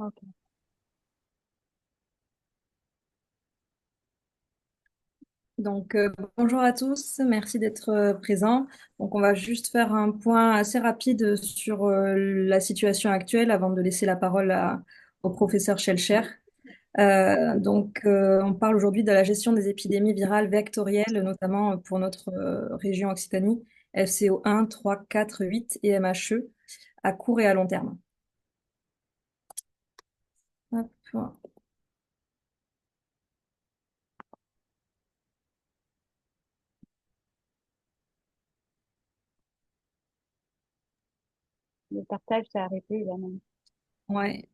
Ok. Donc, bonjour à tous, merci d'être présents. Donc, on va juste faire un point assez rapide sur la situation actuelle avant de laisser la parole au professeur Schellcher. On parle aujourd'hui de la gestion des épidémies virales vectorielles, notamment pour notre région Occitanie, FCO1, 3, 4, 8 et MHE, à court et à long terme. Hop. Le partage s'est arrêté là même. Ouais,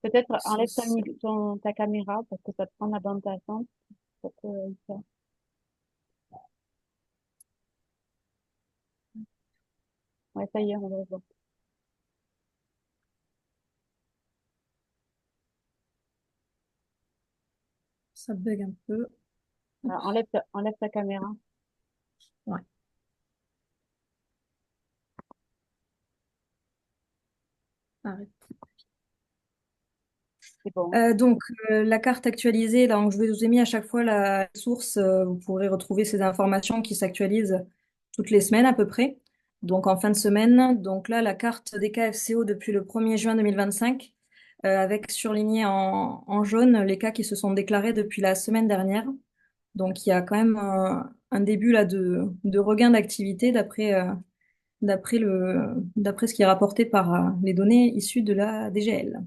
Peut-être enlève ce- ta caméra parce que ça te prend la bande passante. Ça peut le faire. Ouais, ça y est, on le voit. ça bug un peu. Alors, enlève ta caméra. Ouais, arrête. C'est bon. La carte actualisée, donc je vous ai mis à chaque fois la source. Vous pourrez retrouver ces informations qui s'actualisent toutes les semaines à peu près. Donc, en fin de semaine, donc là, la carte des KFCO depuis le 1er juin 2025, avec surligné en jaune les cas qui se sont déclarés depuis la semaine dernière. Donc, il y a quand même un début là de regain d'activité d'après ce qui est rapporté par les données issues de la DGL.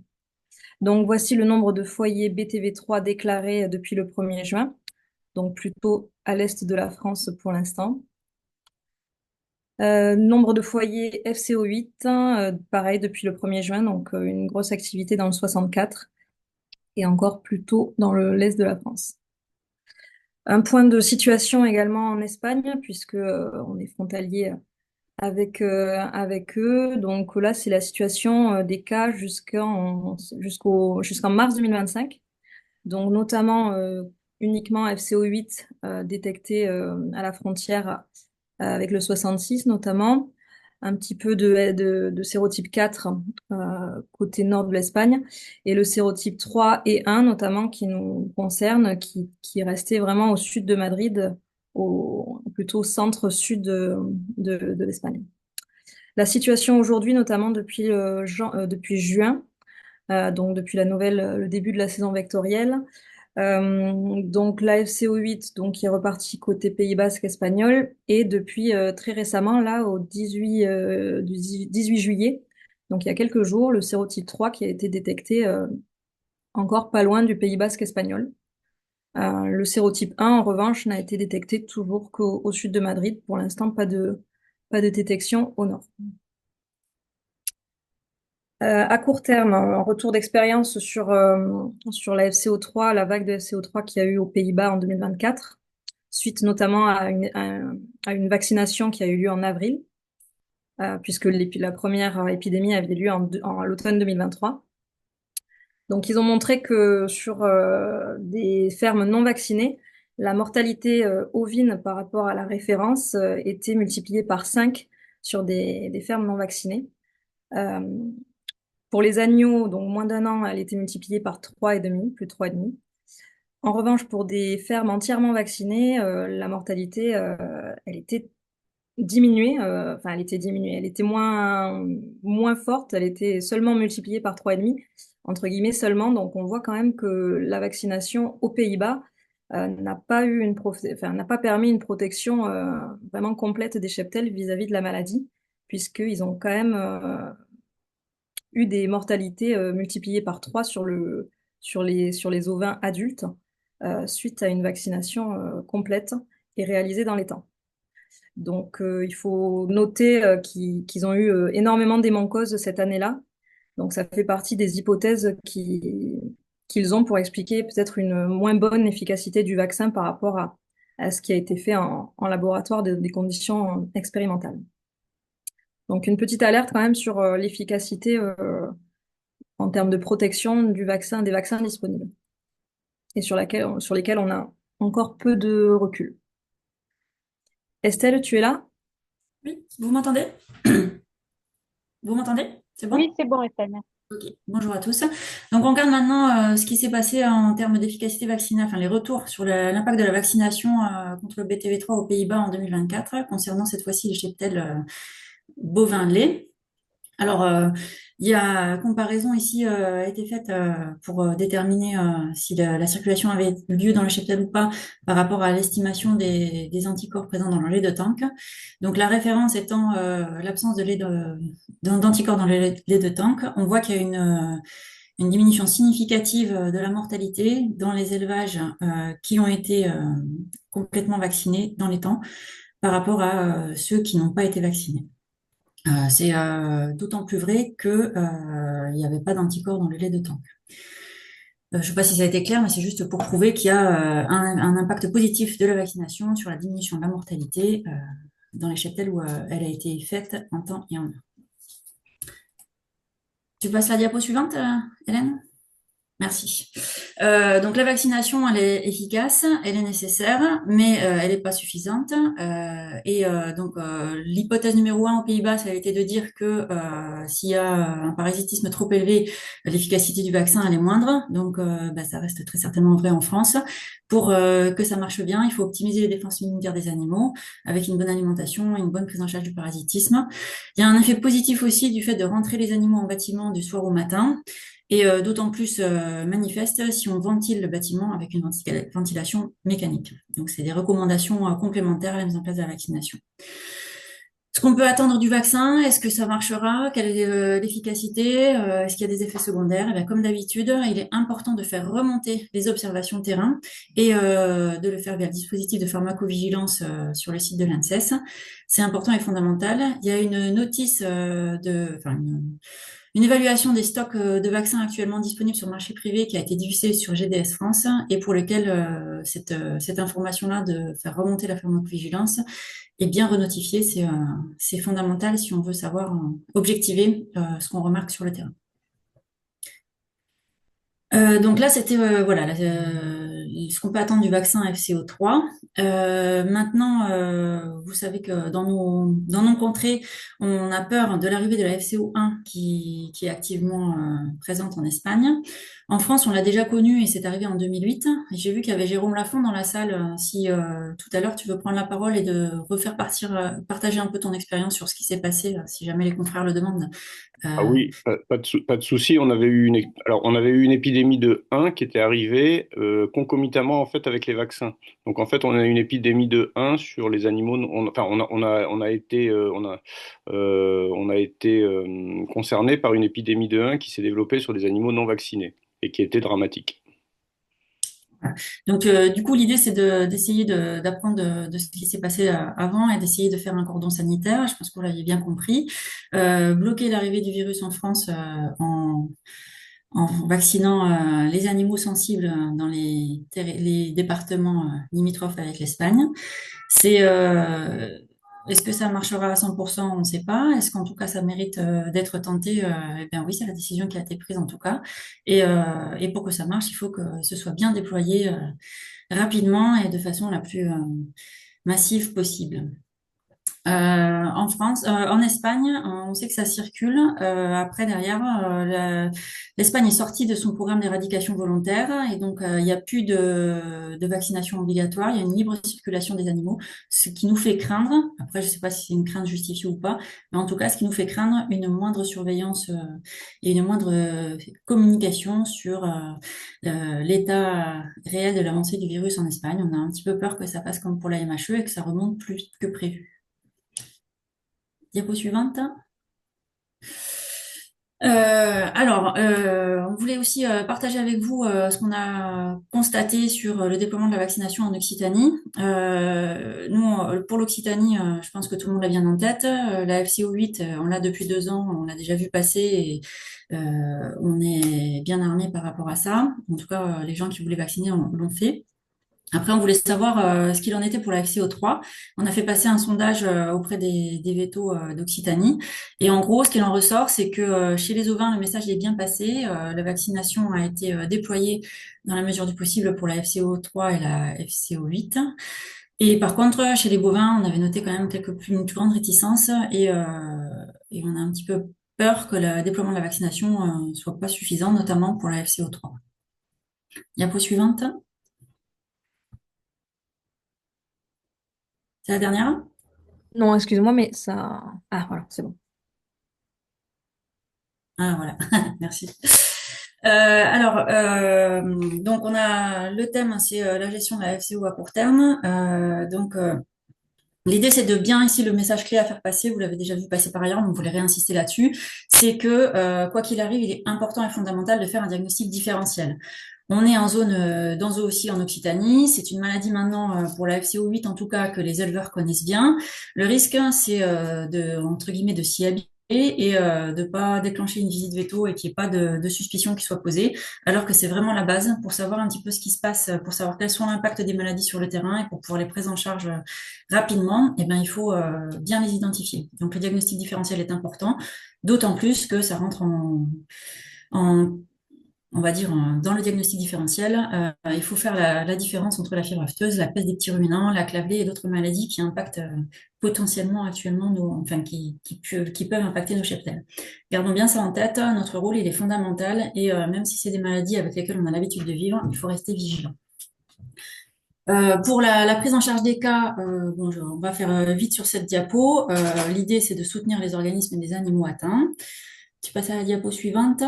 Donc voici le nombre de foyers BTV3 déclarés depuis le 1er juin, donc plutôt à l'est de la France pour l'instant. Nombre de foyers FCO8, pareil depuis le 1er juin, donc une grosse activité dans le 64 et encore plutôt dans l'est de la France. Un point de situation également en Espagne, puisque on est frontalier avec eux. Donc là, c'est la situation des cas jusqu'en mars 2025. Donc notamment uniquement FCO8 détecté à la frontière avec le 66 notamment, un petit peu de sérotype 4 côté nord de l'Espagne, et le sérotype 3 et 1 notamment qui nous concerne, qui est resté vraiment au sud de Madrid, plutôt centre-sud de l'Espagne. La situation aujourd'hui, notamment depuis juin, donc depuis le début de la saison vectorielle, donc l'AFCO8 donc qui est reparti côté Pays Basque espagnol et depuis très récemment là au 18 juillet, donc il y a quelques jours, le sérotype 3 qui a été détecté encore pas loin du Pays Basque espagnol. Le sérotype 1 en revanche n'a été détecté toujours qu'au sud de Madrid. Pour l'instant, pas de détection au nord. À court terme, un retour d'expérience sur la FCO3, la vague de FCO3 qu'il y a eu aux Pays-Bas en 2024, suite notamment à une vaccination qui a eu lieu en avril, puisque la première épidémie avait lieu en l'automne 2023. Donc, ils ont montré que sur des fermes non vaccinées, la mortalité ovine par rapport à la référence était multipliée par 5 sur des fermes non vaccinées. Euh, Pour les agneaux, donc moins d'un an, elle était multipliée par 3,5, plus de 3,5. En revanche, pour des fermes entièrement vaccinées, la mortalité, elle était diminuée, enfin elle était diminuée, elle était moins forte, elle était seulement multipliée par 3,5, entre guillemets seulement. Donc on voit quand même que la vaccination aux Pays-Bas n'a pas permis une protection vraiment complète des cheptels vis-à-vis de la maladie, puisqu'ils ont quand même eu des mortalités multipliées par 3 sur les ovins adultes suite à une vaccination complète et réalisée dans les temps. Donc, il faut noter qu'ils ont eu énormément d'hémoncauses cette année-là. Donc, ça fait partie des hypothèses qu'ils ont pour expliquer peut-être une moins bonne efficacité du vaccin par rapport à ce qui a été fait en laboratoire des conditions expérimentales. Donc, une petite alerte quand même sur l'efficacité en termes de protection des vaccins disponibles et sur lesquels on a encore peu de recul. Estelle, tu es là? Oui, vous m'entendez? Vous m'entendez? C'est Oui, bon? c'est bon, Estelle. Merci. Ok, bonjour à tous. Donc, on regarde maintenant ce qui s'est passé en termes d'efficacité vaccinale, enfin les retours sur l'impact de la vaccination contre le BTV3 aux Pays-Bas en 2024, concernant cette fois-ci les cheptels bovins de lait. Alors, il y a comparaison ici a été faite pour déterminer si la circulation avait eu lieu dans le cheptel ou pas par rapport à l'estimation des anticorps présents dans le lait de tank. Donc, la référence étant l'absence d'anticorps dans le lait de tank, on voit qu'il y a une diminution significative de la mortalité dans les élevages qui ont été complètement vaccinés dans les temps par rapport à ceux qui n'ont pas été vaccinés. C'est d'autant plus vrai que il n'y avait pas d'anticorps dans le lait de tank. Je ne sais pas si ça a été clair, mais c'est juste pour prouver qu'il y a un impact positif de la vaccination sur la diminution de la mortalité dans les cheptels où elle a été faite en temps et en heure. Tu passes la diapo suivante, Hélène? Merci. Donc la vaccination, elle est efficace, elle est nécessaire, mais elle n'est pas suffisante. L'hypothèse numéro un aux Pays-Bas, ça a été de dire que s'il y a un parasitisme trop élevé, l'efficacité du vaccin, elle est moindre. Donc ça reste très certainement vrai en France. Pour que ça marche bien, il faut optimiser les défenses immunitaires des animaux avec une bonne alimentation et une bonne prise en charge du parasitisme. Il y a un effet positif aussi du fait de rentrer les animaux en bâtiment du soir au matin et d'autant plus manifeste si on ventile le bâtiment avec une ventilation mécanique. Donc, c'est des recommandations complémentaires à la mise en place de la vaccination. Ce qu'on peut attendre du vaccin, est-ce que ça marchera? Quelle est l'efficacité? Est-ce qu'il y a des effets secondaires? Eh bien, comme d'habitude, il est important de faire remonter les observations terrain et de le faire via le dispositif de pharmacovigilance sur le site de l'ANSES. C'est important et fondamental. Il y a une notice une évaluation des stocks de vaccins actuellement disponibles sur le marché privé qui a été diffusée sur GDS France et pour lequel cette information-là de faire remonter la pharmacovigilance est bien renotifiée. C'est fondamental si on veut savoir objectiver ce qu'on remarque sur le terrain. Donc là, c'était ce qu'on peut attendre du vaccin FCO3. Maintenant, vous savez que dans nos contrées, on a peur de l'arrivée de la FCO1 qui est activement présente en Espagne. En France, on l'a déjà connue et c'est arrivé en 2008. J'ai vu qu'il y avait Jérôme Lafond dans la salle. Si tout à l'heure tu veux prendre la parole et de partager un peu ton expérience sur ce qui s'est passé, si jamais les confrères le demandent. Ah Euh, oui, pas de souci. On avait eu une épidémie de 1 qui était arrivée concomitamment en fait avec les vaccins. Donc en fait, on a eu une épidémie de 1 sur les animaux. On a été concerné par une épidémie de 1 qui s'est développée sur des animaux non vaccinés et qui était dramatique. Donc, du coup, l'idée, c'est d'essayer d'apprendre de ce qui s'est passé avant et d'essayer de faire un cordon sanitaire. Je pense que vous l'avez bien compris. Bloquer l'arrivée du virus en France en vaccinant les animaux sensibles dans les départements limitrophes avec l'Espagne. C'est Est-ce que ça marchera à 100%? On ne sait pas. Est-ce qu'en tout cas ça mérite d'être tenté? Eh bien oui, c'est la décision qui a été prise en tout cas. Et pour que ça marche, il faut que ce soit bien déployé rapidement et de façon la plus massive possible. En Espagne, on sait que ça circule. Après, derrière, l'Espagne est sortie de son programme d'éradication volontaire et donc il n'y a plus de vaccination obligatoire. Il y a une libre circulation des animaux, ce qui nous fait craindre. Après, je ne sais pas si c'est une crainte justifiée ou pas, mais en tout cas, ce qui nous fait craindre une moindre surveillance et une moindre communication sur l'état réel de l'avancée du virus en Espagne. On a un petit peu peur que ça passe comme pour la MHE et que ça remonte plus vite que prévu. Diapo suivante. On voulait aussi partager avec vous ce qu'on a constaté sur le déploiement de la vaccination en Occitanie. Pour l'Occitanie, je pense que tout le monde l'a bien en tête. La FCO8, on l'a depuis 2 ans, on l'a déjà vu passer et on est bien armé par rapport à ça. En tout cas, les gens qui voulaient vacciner l'ont fait. Après, on voulait savoir ce qu'il en était pour la FCO3. On a fait passer un sondage auprès des vétos d'Occitanie. Et en gros, ce qu'il en ressort, c'est que chez les ovins, le message est bien passé. La vaccination a été déployée dans la mesure du possible pour la FCO3 et la FCO8. Et par contre, chez les bovins, on avait noté quand même une plus grande réticence et on a un petit peu peur que le déploiement de la vaccination soit pas suffisant, notamment pour la FCO3. Diapo suivante. C'est la dernière? Non, excuse-moi, mais ça... Ah, voilà, c'est bon. Ah, voilà, merci. Donc on a le thème, c'est la gestion de la FCO à court terme. L'idée, c'est de bien ici le message clé à faire passer. Vous l'avez déjà vu passer par ailleurs, mais on voulait réinsister là-dessus. C'est que quoi qu'il arrive, il est important et fondamental de faire un diagnostic différentiel. On est en zone d'Anzo aussi en Occitanie. C'est une maladie maintenant pour la FCO8 en tout cas que les éleveurs connaissent bien. Le risque, hein, c'est de entre guillemets de s'y habituer et de pas déclencher une visite veto et qu'il n'y ait pas de suspicion qui soit posée, alors que c'est vraiment la base pour savoir un petit peu ce qui se passe, pour savoir quels sont l'impact des maladies sur le terrain et pour pouvoir les prendre en charge rapidement. Eh ben, il faut bien les identifier. Donc le diagnostic différentiel est important, d'autant plus que ça rentre en on va dire, dans le diagnostic différentiel, il faut faire la différence entre la fièvre afteuse, la peste des petits ruminants, la clavelée et d'autres maladies qui impactent potentiellement actuellement enfin, qui peuvent impacter nos cheptels. Gardons bien ça en tête. Notre rôle, il est fondamental et même si c'est des maladies avec lesquelles on a l'habitude de vivre, il faut rester vigilant. Pour la prise en charge des cas, on va faire vite sur cette diapo. L'idée, c'est de soutenir les organismes des animaux atteints. Tu passes à la diapo suivante.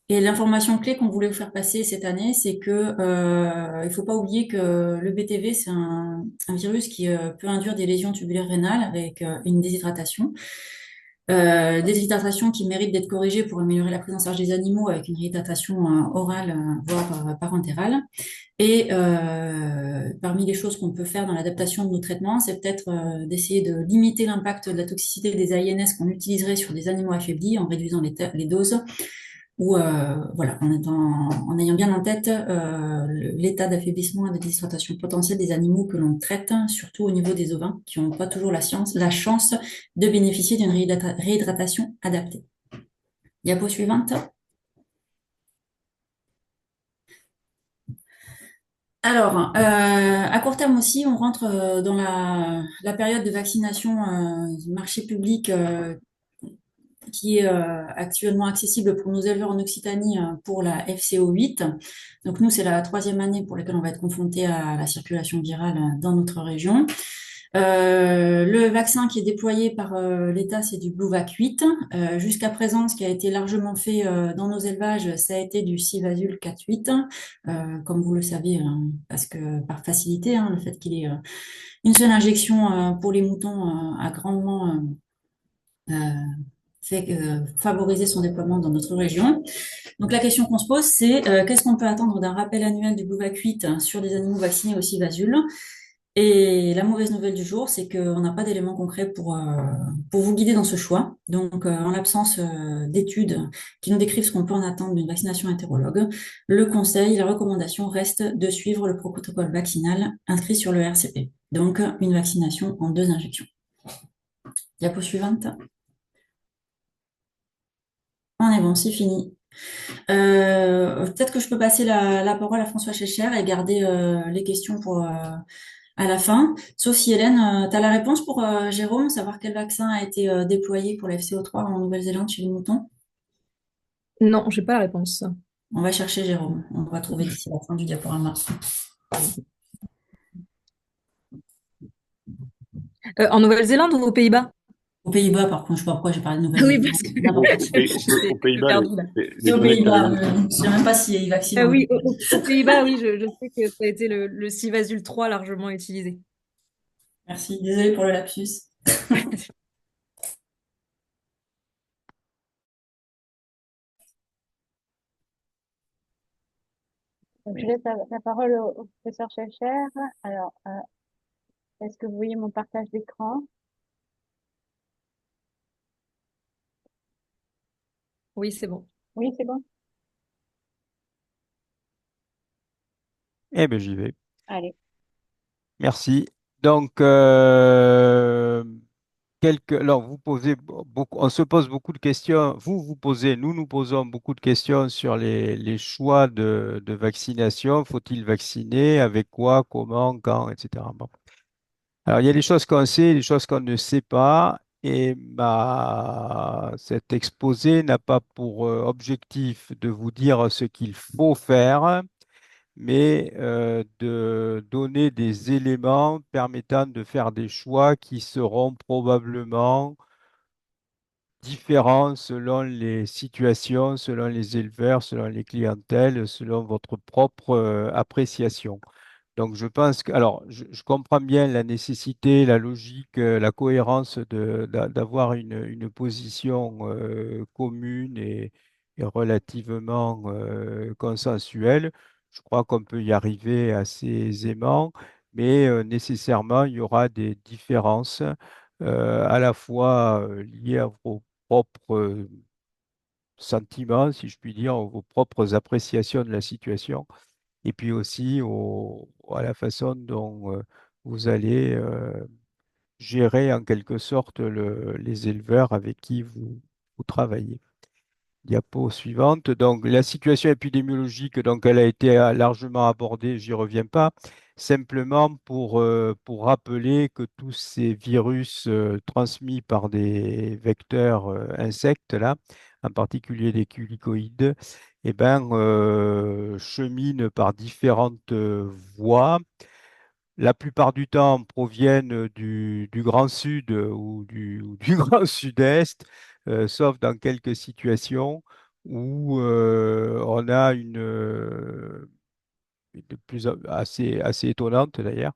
Et l'information clé qu'on voulait vous faire passer cette année, c'est que il faut pas oublier que le BTV, c'est un virus qui peut induire des lésions tubulaires rénales avec une déshydratation. Déshydratation qui mérite d'être corrigée pour améliorer la prise en charge des animaux avec une réhydratation orale, voire parentérale. Et parmi les choses qu'on peut faire dans l'adaptation de nos traitements, c'est peut-être d'essayer de limiter l'impact de la toxicité des AINS qu'on utiliserait sur des animaux affaiblis en réduisant les doses ou voilà, en ayant bien en tête l'état d'affaiblissement et de déshydratation potentielle des animaux que l'on traite, surtout au niveau des ovins, qui n'ont pas toujours la chance de bénéficier d'une réhydratation adaptée. Diapo suivante. Alors, à court terme aussi, on rentre dans la période de vaccination du marché public qui est actuellement accessible pour nos éleveurs en Occitanie pour la FCO8. Donc nous, c'est la troisième année pour laquelle on va être confronté à la circulation virale dans notre région. Le vaccin qui est déployé par l'État, c'est du Bluvac 8. Jusqu'à présent, ce qui a été largement fait dans nos élevages, ça a été du Civazule 4-8, comme vous le savez, parce que par facilité, hein, le fait qu'il y ait une seule injection pour les moutons a grandement fait favoriser son déploiement dans notre région. Donc la question qu'on se pose, c'est qu'est-ce qu'on peut attendre d'un rappel annuel du Bluvac 8 sur des animaux vaccinés au Civazule? Et la mauvaise nouvelle du jour, c'est qu'on n'a pas d'éléments concrets pour vous guider dans ce choix. Donc, en l'absence d'études qui nous décrivent ce qu'on peut en attendre d'une vaccination hétérologue, le conseil, la recommandation reste de suivre le protocole vaccinal inscrit sur le RCP. Donc, une vaccination en 2 injections. Diapo suivante. On est bon, c'est fini. Peut-être que je peux passer la parole à François Chéchère et garder les questions pour à la fin. Sauf si Hélène, tu as la réponse pour Jérôme, savoir quel vaccin a été déployé pour la FCO3 en Nouvelle-Zélande chez les moutons. Non, j'ai pas la réponse. On va chercher Jérôme. On va trouver d'ici la fin du diaporama. En Nouvelle-Zélande ou aux Pays-Bas? Aux Pays-Bas, par contre, je sais pas pourquoi j'ai parlé de Oui, Nouvelle-Zélande. parce que N'importe quoi. Aux j'étais Pays-Bas, perdue là. C'est les aux données que tu avais Pays-Bas. eues. Je ne sais même pas s'ils vaccinent en Oui, aux Pays-Bas, oui, je sais que ça a été le Civazule 3 largement utilisé. Merci. Désolée pour le lapsus. Donc, je laisse la parole au professeur Schecher. Alors, est-ce que vous voyez mon partage d'écran? Oui, c'est bon. Oui, c'est bon? Eh bien, j'y vais. Allez. Merci. Donc, alors, vous posez beaucoup, on se pose beaucoup de questions. Vous posez, nous posons beaucoup de questions sur les choix de vaccination. Faut-il vacciner? Avec quoi? Comment? Quand? Etc. Bon. Alors, il y a des choses qu'on sait, des choses qu'on ne sait pas. Et cet exposé n'a pas pour objectif de vous dire ce qu'il faut faire, mais de donner des éléments permettant de faire des choix qui seront probablement différents selon les situations, selon les éleveurs, selon les clientèles, selon votre propre appréciation. Donc, je pense que, alors, je comprends bien la nécessité, la logique, la cohérence d'avoir une position commune et relativement consensuelle. Je crois qu'on peut y arriver assez aisément, mais nécessairement, il y aura des différences à la fois liées à vos propres sentiments, si je puis dire, vos propres appréciations de la situation et puis aussi à la façon dont vous allez gérer en quelque sorte les éleveurs avec qui vous travaillez. Diapo suivante. Donc, la situation épidémiologique, donc, elle a été largement abordée, j'y reviens pas. Simplement pour rappeler que tous ces virus transmis par des vecteurs insectes, là, en particulier les culicoïdes, eh ben, cheminent par différentes voies. La plupart du temps proviennent du Grand Sud ou du Grand Sud-Est, sauf dans quelques situations où on a assez étonnante d'ailleurs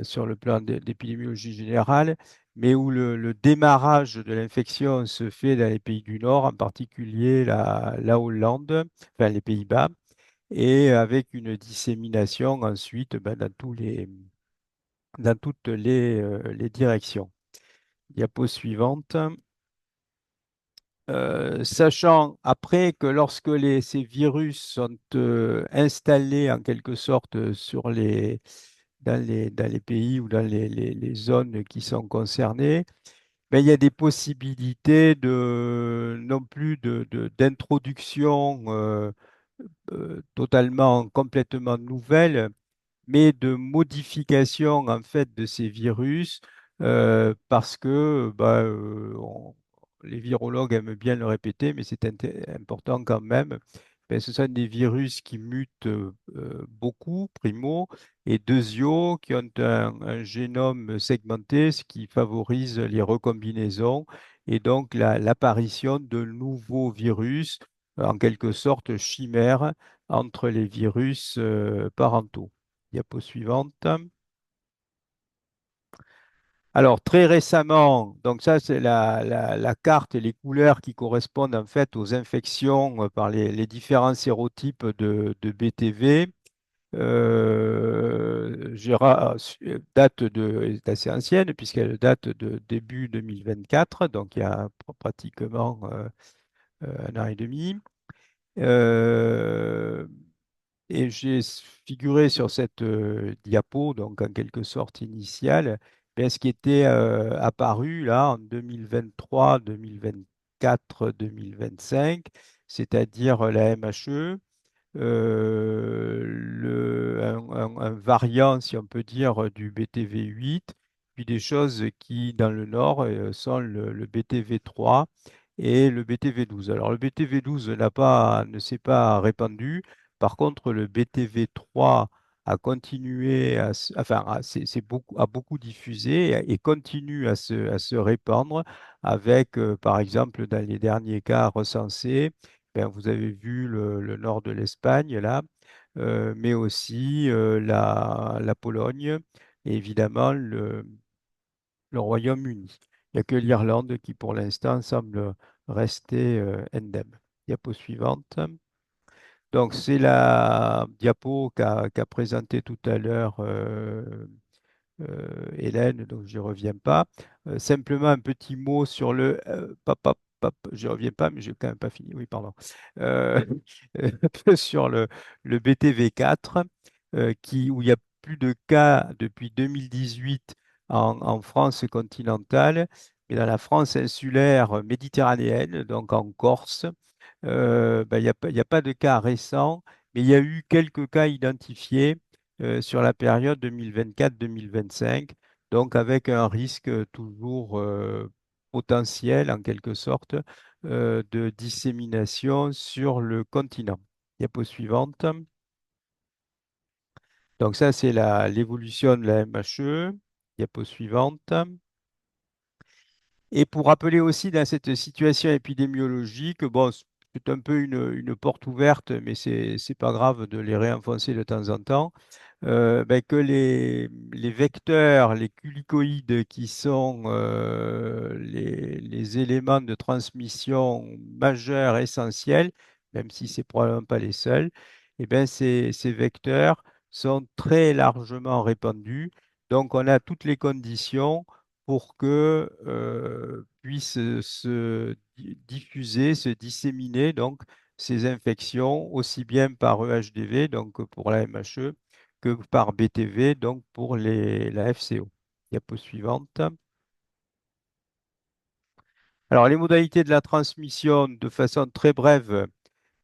sur le plan d'épidémiologie générale, mais où le démarrage de l'infection se fait dans les pays du Nord, en particulier la Hollande, enfin les Pays-Bas, et avec une dissémination ensuite ben, dans toutes les directions. Diapo suivante. Sachant après que lorsque ces virus sont installés en quelque sorte dans les pays ou dans les zones qui sont concernées, ben, il y a des possibilités non plus d'introduction totalement, complètement nouvelle, mais de modification en fait de ces virus parce que les virologues aiment bien le répéter, mais c'est important quand même. Ben, ce sont des virus qui mutent beaucoup, primo, et deuxio, qui ont un génome segmenté, ce qui favorise les recombinaisons et donc l'apparition de nouveaux virus, en quelque sorte chimères, entre les virus parentaux. Diapo suivante. Alors, très récemment, donc ça, c'est la carte et les couleurs qui correspondent en fait aux infections par les différents sérotypes de BTV. Est assez ancienne puisqu'elle date de début 2024, donc il y a pratiquement un an et demi. Euh, Et j'ai figuré sur cette diapo, donc en quelque sorte initiale, ben, ce qui était apparu là en 2023, 2024, 2025, c'est-à-dire la MHE, un variant, si on peut dire, du BTV8, puis des choses qui, dans le nord, sont le BTV3 et le BTV12. Alors, le BTV12 ne s'est pas répandu. Par contre, le BTV3 a continué enfin, a beaucoup diffusé et continue à se répandre avec, par exemple, dans les derniers cas recensés, ben, vous avez vu le nord de l'Espagne là, mais aussi la Pologne et évidemment le Royaume-Uni. Il n'y a que l'Irlande qui pour l'instant semble rester indemne. Diapo suivante. Donc c'est la diapo qu'a présenté tout à l'heure Hélène, donc je n'y reviens pas. Simplement un petit mot sur je n'y reviens pas, mais j'ai quand même pas fini. Oui, pardon. Euh, un peu sur le BTV4, où il y a plus de cas depuis 2018 en France continentale, mais dans la France insulaire méditerranéenne, donc en Corse, ben, il y a pas de cas récents, mais il y a eu quelques cas identifiés sur la période 2024-2025. donc avec un risque toujours potentiel, en quelque sorte, de dissémination sur le continent. Diapo suivante. Donc ça, c'est l'évolution de la MHE. Diapo suivante. Et pour rappeler aussi dans cette situation épidémiologique, bon, c'est un peu une porte ouverte, mais c'est pas grave de les réenfoncer de temps en temps, ben, que les vecteurs, les culicoïdes qui sont les éléments de transmission majeurs, essentiels, même si c'est probablement pas les seuls, et ben, ces vecteurs sont très largement répandus. Donc, on a toutes les conditions pour que puissent diffuser, se disséminer donc ces infections aussi bien par EHDV, donc pour la MHE, que par BTV, donc pour la FCO. Diapo suivante. Alors, les modalités de la transmission, de façon très brève,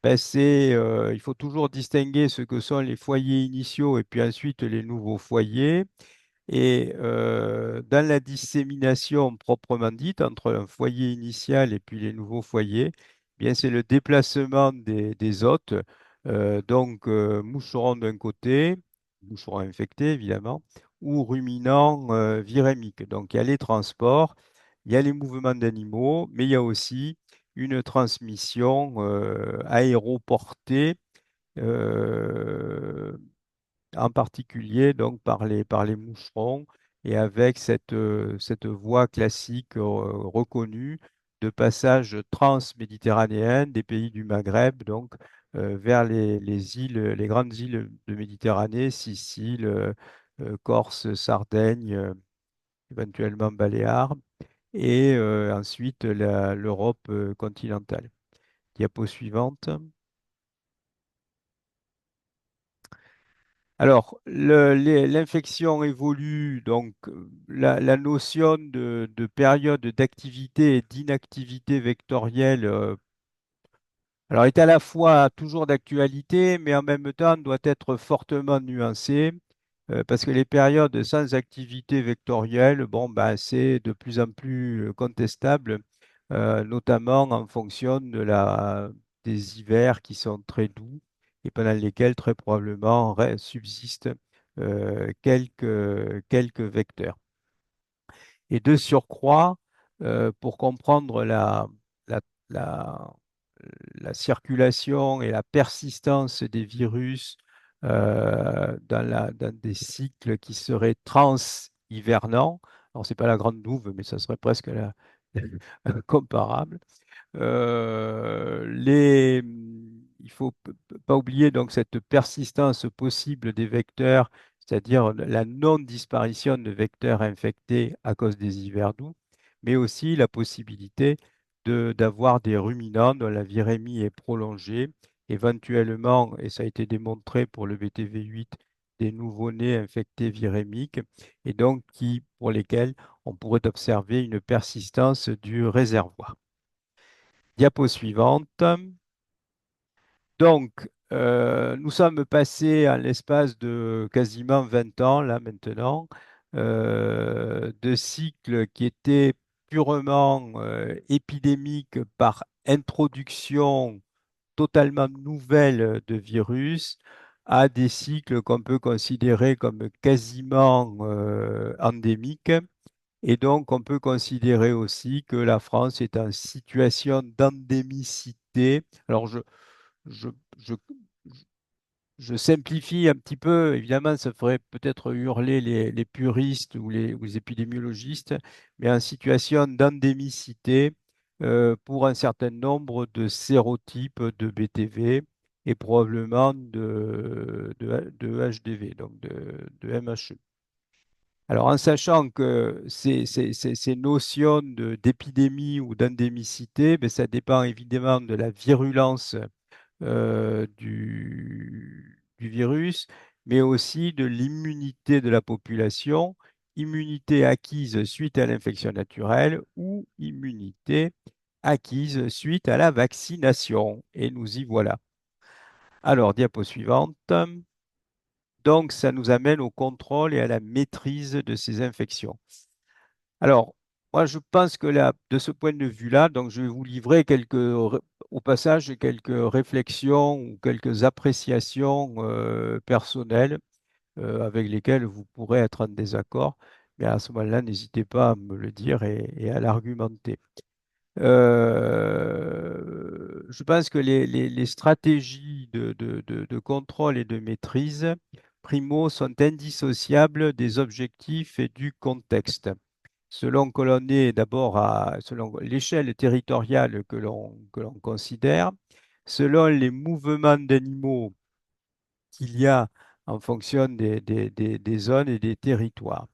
ben, il faut toujours distinguer ce que sont les foyers initiaux et puis ensuite les nouveaux foyers. Et dans la dissémination proprement dite, entre un foyer initial et puis les nouveaux foyers, eh bien c'est le déplacement des hôtes, donc moucherons d'un côté, moucherons infectés évidemment, ou ruminants virémiques. Donc il y a les transports, il y a les mouvements d'animaux, mais il y a aussi une transmission aéroportée. euh, En particulier donc par les moucherons et avec cette voie classique reconnue de passage transméditerranéen des pays du Maghreb, donc vers les îles, les grandes îles de Méditerranée, Sicile, Corse, Sardaigne, éventuellement Baléares, et ensuite l'Europe continentale. Diapo suivante. Alors, l'infection évolue, donc la notion de période d'activité et d'inactivité vectorielle alors, est à la fois toujours d'actualité, mais en même temps doit être fortement nuancée, parce que les périodes sans activité vectorielle, bon, ben, c'est de plus en plus contestable, notamment en fonction des hivers qui sont très doux et pendant lesquels très probablement subsistent quelques vecteurs. Et de surcroît, pour comprendre la, la- la circulation et la persistance des virus dans des cycles qui seraient trans-hivernants, alors c'est pas la grande douve, mais ça serait presque comparable. Il faut pas oublier donc cette persistance possible des vecteurs, c'est-à-dire la non-disparition de vecteurs infectés à cause des hivers doux, mais aussi la possibilité d'avoir des ruminants dont la virémie est prolongée, éventuellement, et ça a été démontré pour le BTV8, des nouveau-nés infectés virémiques, et donc pour lesquels on pourrait observer une persistance du réservoir. Diapo suivante. Donc, nous sommes passés en l'espace de quasiment 20 ans, là maintenant, de cycles qui étaient purement épidémiques par introduction totalement nouvelle de virus à des cycles qu'on peut considérer comme quasiment endémiques. Et donc, on peut considérer aussi que la France est en situation d'endémicité. Alors, je, je, je simplifie un petit peu, évidemment, ça ferait peut-être hurler les puristes ou les épidémiologistes, mais en situation d'endémicité pour un certain nombre de sérotypes de BTV et probablement de HDV, donc de MHE. Alors, en sachant que ces notions d'épidémie ou d'endémicité, ben, ça dépend évidemment de la virulence du virus, mais aussi de l'immunité de la population, immunité acquise suite à l'infection naturelle ou immunité acquise suite à la vaccination. Et nous y voilà. Alors, diapo suivante. donc ça nous amène au contrôle et à la maîtrise de ces infections. Alors, moi, je pense que là, de ce point de vue-là, donc je vais vous livrer au passage quelques réflexions ou quelques appréciations personnelles avec lesquelles vous pourrez être en désaccord. Mais à ce moment-là, n'hésitez pas à me le dire et à l'argumenter. Je pense que les stratégies de contrôle et de maîtrise, primo, sont indissociables des objectifs et du contexte. Selon que l'on est d'abord selon l'échelle territoriale que l'on considère, selon les mouvements d'animaux qu'il y a en fonction des zones et des territoires.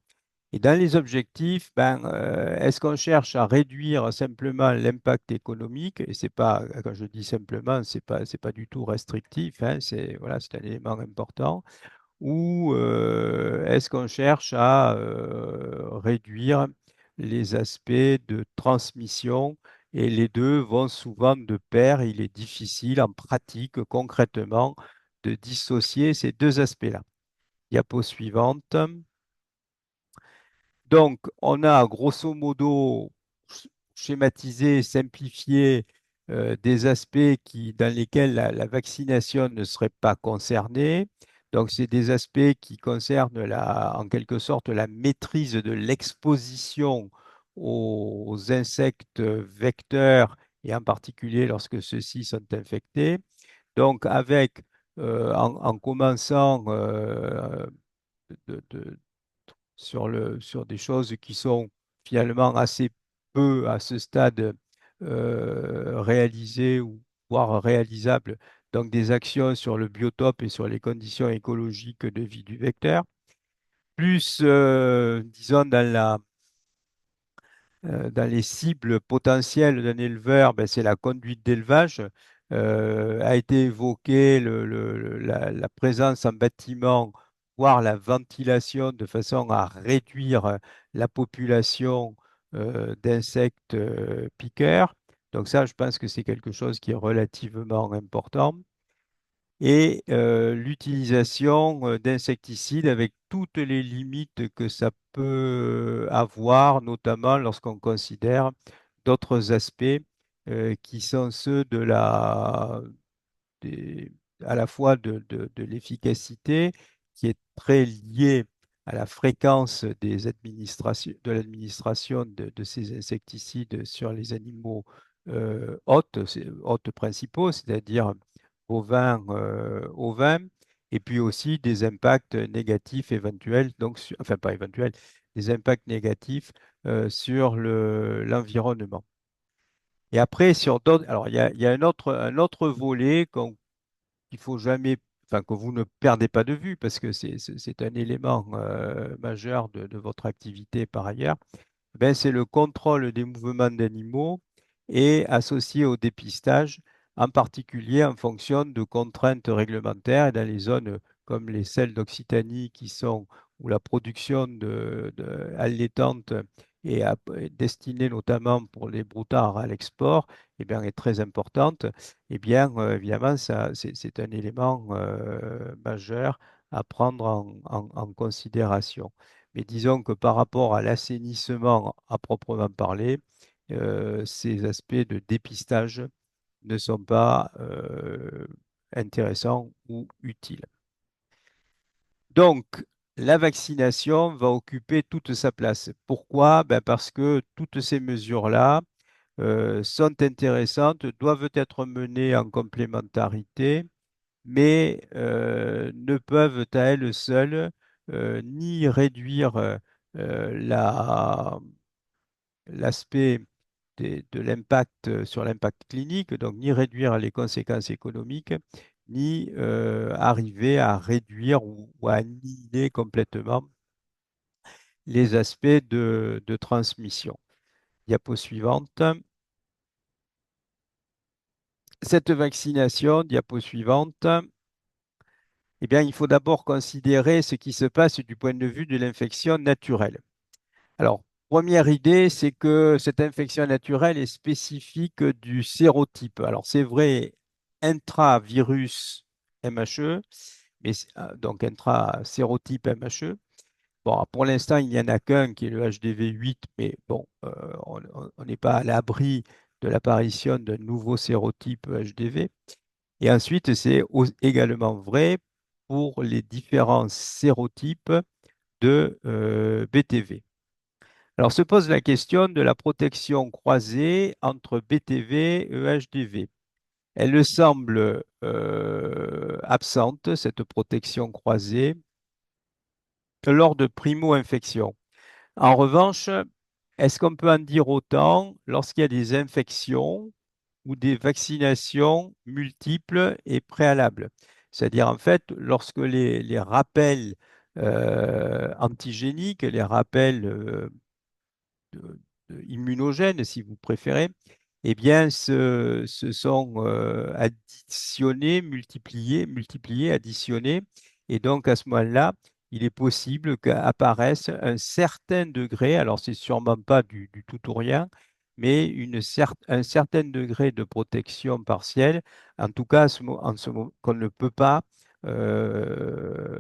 Et dans les objectifs, est-ce qu'on cherche à réduire simplement l'impact économique? Et c'est pas, quand je dis simplement, c'est pas du tout restrictif, hein, voilà, c'est un élément important. Ou est-ce qu'on cherche à réduire les aspects de transmission? Et les deux vont souvent de pair. Il est difficile en pratique, concrètement, de dissocier ces deux aspects-là. Diapo suivante. Donc, on a grosso modo schématisé, simplifié des aspects dans lesquels la vaccination ne serait pas concernée. Donc, c'est des aspects qui concernent en quelque sorte la maîtrise de l'exposition aux insectes vecteurs et en particulier lorsque ceux-ci sont infectés. Donc, en commençant de, sur des choses qui sont finalement assez peu à ce stade réalisées ou voire réalisables, donc des actions sur le biotope et sur les conditions écologiques de vie du vecteur, plus, disons, dans les cibles potentielles d'un éleveur, c'est la conduite d'élevage. A été évoquée la présence en bâtiment, voire la ventilation de façon à réduire la population d'insectes piqueurs. Donc ça, je pense que c'est quelque chose qui est relativement important et l'utilisation d'insecticides avec toutes les limites que ça peut avoir, notamment lorsqu'on considère d'autres aspects qui sont ceux des- à la fois de l'efficacité, qui est très liée à la fréquence de l'administration de ces insecticides sur les animaux hôtes principaux, c'est-à-dire ovins, et puis aussi des impacts négatifs éventuels, donc, enfin pas éventuels, des impacts négatifs sur l'environnement. Et après, sur d'autres, alors il y a un autre volet qu'il faut jamais, enfin que vous ne perdez pas de vue parce que c'est un élément majeur de votre activité par ailleurs, c'est le contrôle des mouvements d'animaux et associé au dépistage, en particulier en fonction de contraintes réglementaires et dans les zones comme celles d'Occitanie où la production allaitante est destinée notamment pour les broutards à l'export, est très importante. Évidemment, c'est un élément majeur à prendre en considération. Mais disons que par rapport à l'assainissement à proprement parler, ces aspects de dépistage ne sont pas intéressants ou utiles. Donc, la vaccination va occuper toute sa place. Pourquoi? Parce que toutes ces mesures-là sont intéressantes, doivent être menées en complémentarité, mais ne peuvent à elles seules ni réduire l'aspect de l'impact sur l'impact clinique, donc ni réduire les conséquences économiques, ni arriver à réduire ou à annihiler complètement les aspects de transmission. Diapo suivante. Cette vaccination, diapo suivante, il faut d'abord considérer ce qui se passe du point de vue de l'infection naturelle. Alors, première idée, c'est que cette infection naturelle est spécifique du sérotype. Alors, c'est vrai intra-virus MHE, mais donc intra-sérotype MHE. Bon, pour l'instant, il n'y en a qu'un qui est le HDV8, mais bon, on n'est pas à l'abri de l'apparition d'un nouveau sérotype HDV. Et ensuite, c'est également vrai pour les différents sérotypes de BTV. Alors, se pose la question de la protection croisée entre BTV et HDV. Elle semble absente, cette protection croisée, lors de primo-infection. En revanche, est-ce qu'on peut en dire autant lorsqu'il y a des infections ou des vaccinations multiples et préalables? C'est-à-dire, en fait, lorsque les rappels antigéniques, les rappels immunogènes, si vous préférez, eh bien, se sont additionnés, multipliés, additionnés. Et donc, à ce moment-là, il est possible qu'apparaisse un certain degré, alors c'est sûrement pas du tout ou rien, mais un certain degré de protection partielle, en tout cas qu'on ne peut pas euh,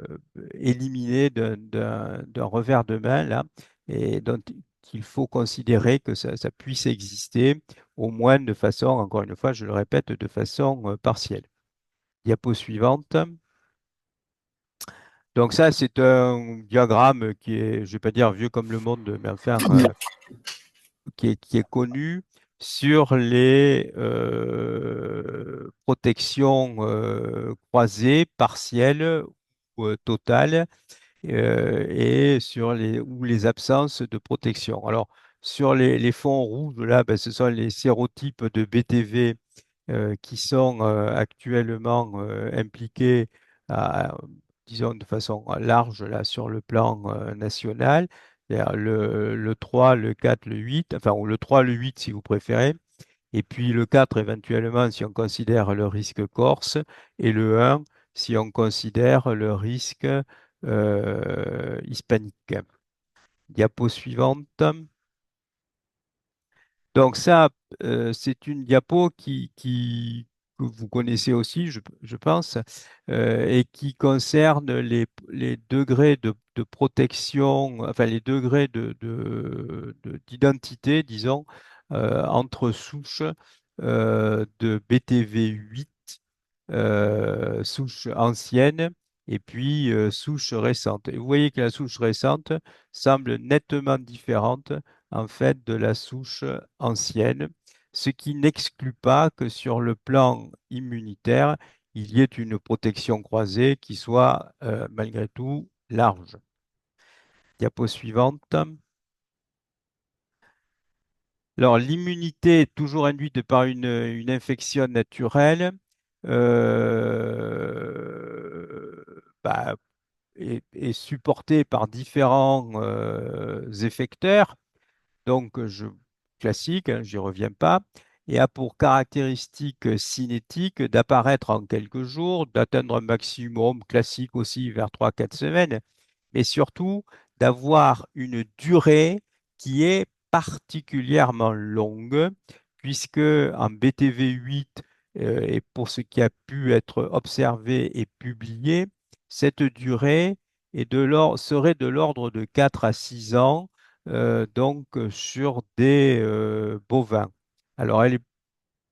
éliminer d'un revers de main, là, et donc qu'il faut considérer que ça puisse exister, au moins de façon, encore une fois, je le répète, de façon partielle. Diapo suivante. Donc ça, c'est un diagramme qui est, je ne vais pas dire vieux comme le monde, mais enfin, qui est connu sur les protections croisées, partielles ou totales, et sur les absences de protection. Alors, sur les fonds rouges, là, ben, ce sont les sérotypes de BTV qui sont actuellement impliqués, disons, de façon large là, sur le plan national. C'est-à-dire le 3, le 4, le 8, enfin, ou le 3, le 8 si vous préférez, et puis le 4 éventuellement si on considère le risque corse, et le 1 si on considère le risque hispanique. Diapo suivante. Donc ça, c'est une diapo que vous connaissez aussi, je pense, et qui concerne les degrés de protection, enfin les degrés d'identité, disons, entre souches de BTV8, souche ancienne, et puis souche récente. Et vous voyez que la souche récente semble nettement différente en fait de la souche ancienne, ce qui n'exclut pas que sur le plan immunitaire, il y ait une protection croisée qui soit malgré tout large. Diapo suivante. Alors, l'immunité est toujours induite par une infection naturelle, bah, est supportée par différents effecteurs. Donc, classique, hein, j'y reviens pas, et a pour caractéristique cinétique d'apparaître en quelques jours, d'atteindre un maximum classique aussi vers 3 4 semaines, mais surtout d'avoir une durée qui est particulièrement longue, puisque en BTV8, et pour ce qui a pu être observé et publié, cette durée serait de l'ordre de 4 à 6 ans, donc sur des bovins. Alors, elle est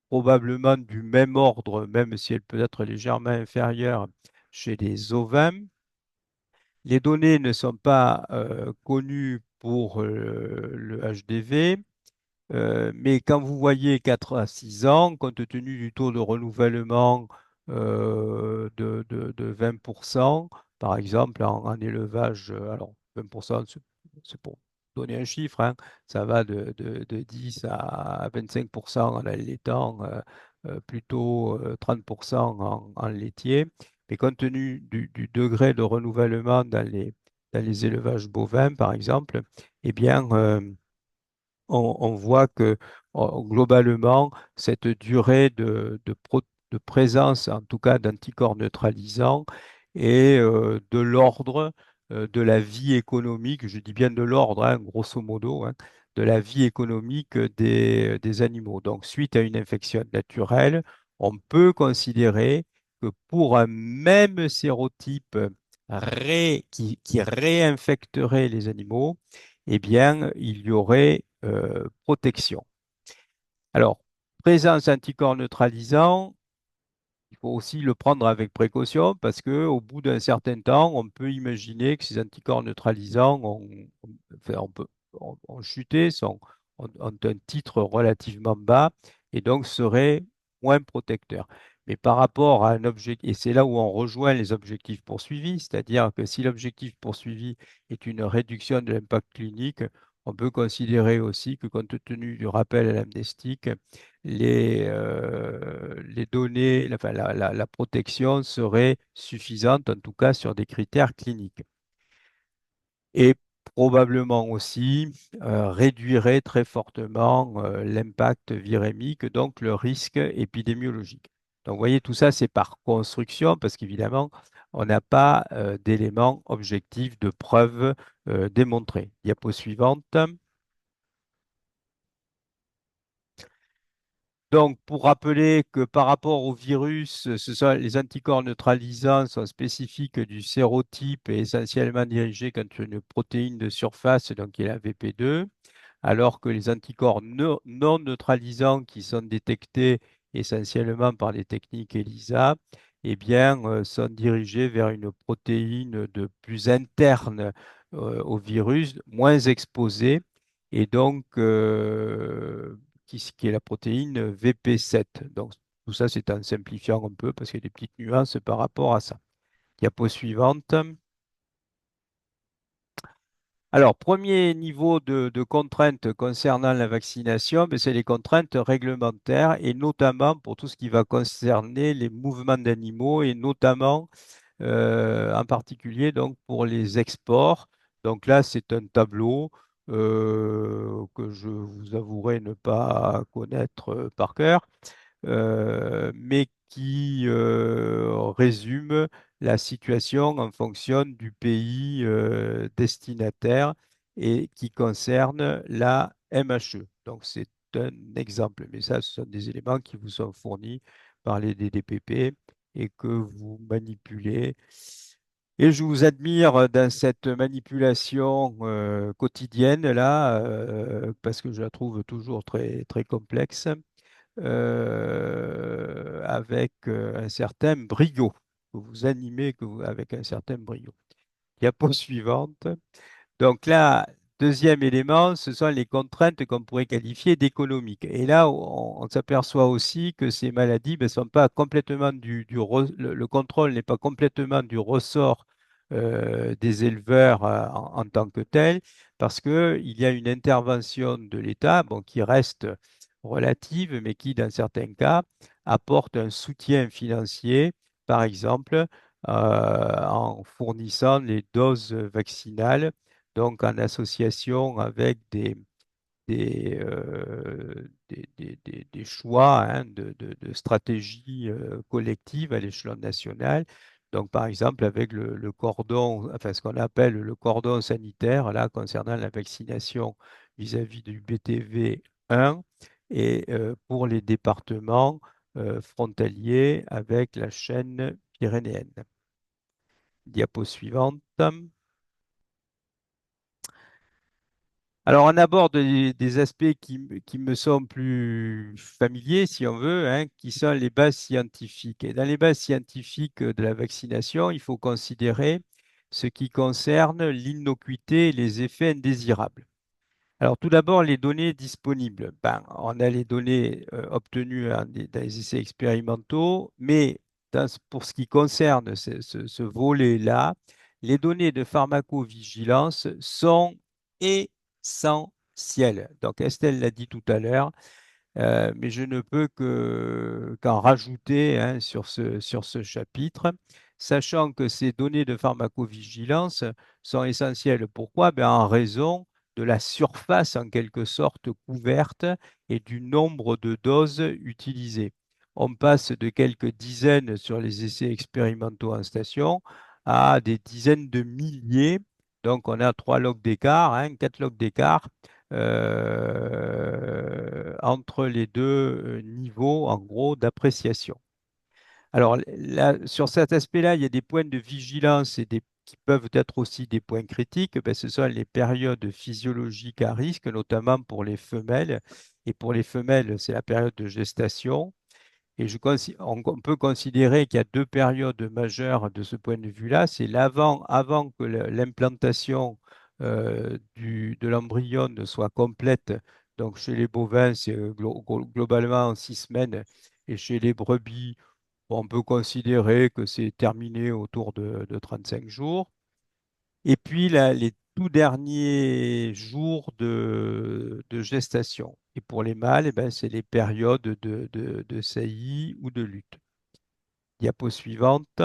probablement du même ordre, même si elle peut être légèrement inférieure chez les ovins. Les données ne sont pas connues pour le HDV, mais quand vous voyez 4 à 6 ans, compte tenu du taux de renouvellement de 20%, par exemple en élevage, alors 20%, c'est pour donner un chiffre, hein, ça va de 10 à 25% en allaitant, plutôt 30% en laitier. Mais compte tenu du degré de renouvellement dans les élevages bovins, par exemple, eh bien, on voit que globalement, cette durée de présence, en tout cas d'anticorps neutralisants, est de l'ordre de la vie économique, je dis bien de l'ordre, hein, grosso modo, hein, de la vie économique des animaux. Donc, suite à une infection naturelle, on peut considérer que pour un même sérotype qui réinfecterait les animaux, eh bien, il y aurait protection. Alors, présence anticorps neutralisant, il faut aussi le prendre avec précaution parce qu'au bout d'un certain temps, on peut imaginer que ces anticorps neutralisants enfin, ont chuté, ont un titre relativement bas et donc seraient moins protecteurs. Mais par rapport à un objectif, et c'est là où on rejoint les objectifs poursuivis, c'est-à-dire que si l'objectif poursuivi est une réduction de l'impact clinique, on peut considérer aussi que compte tenu du rappel à l'amnestique, les données, enfin, la protection serait suffisante, en tout cas sur des critères cliniques. Et probablement aussi réduirait très fortement l'impact virémique, donc le risque épidémiologique. Donc, vous voyez, tout ça, c'est par construction, parce qu'évidemment, on n'a pas d'éléments objectifs de preuve démontrés. Diapo suivante. Donc, pour rappeler que par rapport au virus, les anticorps neutralisants sont spécifiques du sérotype et essentiellement dirigés contre une protéine de surface, donc qui est la VP2, alors que les anticorps non neutralisants qui sont détectés essentiellement par les techniques ELISA, eh bien, sont dirigés vers une protéine de plus interne au virus, moins exposée, et donc qui est la protéine VP7. Donc, tout ça, c'est en simplifiant un peu parce qu'il y a des petites nuances par rapport à ça. Diapo suivante. Alors, premier niveau de contraintes concernant la vaccination, ben, c'est les contraintes réglementaires et notamment pour tout ce qui va concerner les mouvements d'animaux et notamment en particulier donc, pour les exports. Donc là, c'est un tableau que je vous avouerai ne pas connaître par cœur, mais qui résume la situation en fonction du pays destinataire et qui concerne la MHE. Donc c'est un exemple, mais ça, ce sont des éléments qui vous sont fournis par les DDPP et que vous manipulez. Et je vous admire dans cette manipulation quotidienne là, parce que je la trouve toujours très, très complexe avec un certain brio, que vous animez avec un certain brio. Diapo suivante. Donc là, deuxième élément, ce sont les contraintes qu'on pourrait qualifier d'économiques. Et là, on s'aperçoit aussi que ces maladies ne sont pas complètement le contrôle n'est pas complètement du ressort des éleveurs en tant que tel, parce qu'il y a une intervention de l'État, bon, qui reste relative, mais qui, dans certains cas, apporte un soutien financier, par exemple, en fournissant les doses vaccinales, donc en association avec des choix hein, de stratégies collectives à l'échelon national. Donc, par exemple, avec le cordon, enfin, ce qu'on appelle le cordon sanitaire, là, concernant la vaccination vis-à-vis du BTV 1 et pour les départements frontaliers avec la chaîne pyrénéenne. Diapo suivante. Alors, on aborde des aspects qui me sont plus familiers, si on veut, hein, qui sont les bases scientifiques. Et dans les bases scientifiques de la vaccination, il faut considérer ce qui concerne l'innocuité et les effets indésirables. Alors, tout d'abord, les données disponibles. Ben, on a les données obtenues dans les essais expérimentaux, mais pour ce qui concerne ce volet-là, les données de pharmacovigilance sont essentielles. Donc, Estelle l'a dit tout à l'heure, mais je ne peux qu'en rajouter hein, sur ce chapitre, sachant que ces données de pharmacovigilance sont essentielles. Pourquoi? Ben, en raison de la surface en quelque sorte couverte et du nombre de doses utilisées. On passe de quelques dizaines sur les essais expérimentaux en station à des dizaines de milliers. Donc, on a 3 logs d'écart, hein, 4 logs d'écart entre les deux niveaux, en gros, d'appréciation. Alors là, sur cet aspect-là, il y a des points de vigilance qui peuvent être aussi des points critiques. Ben, ce sont les périodes physiologiques à risque, notamment pour les femelles. Et pour les femelles, c'est la période de gestation. Et on peut considérer qu'il y a deux périodes majeures de ce point de vue-là. C'est avant que l'implantation de l'embryon ne soit complète. Donc chez les bovins, c'est globalement en 6 semaines. Et chez les brebis, on peut considérer que c'est terminé autour de 35 jours. Et puis les tout derniers jours de gestation. Et pour les mâles, eh ben, c'est les périodes de saillie ou de lutte. Diapo suivante.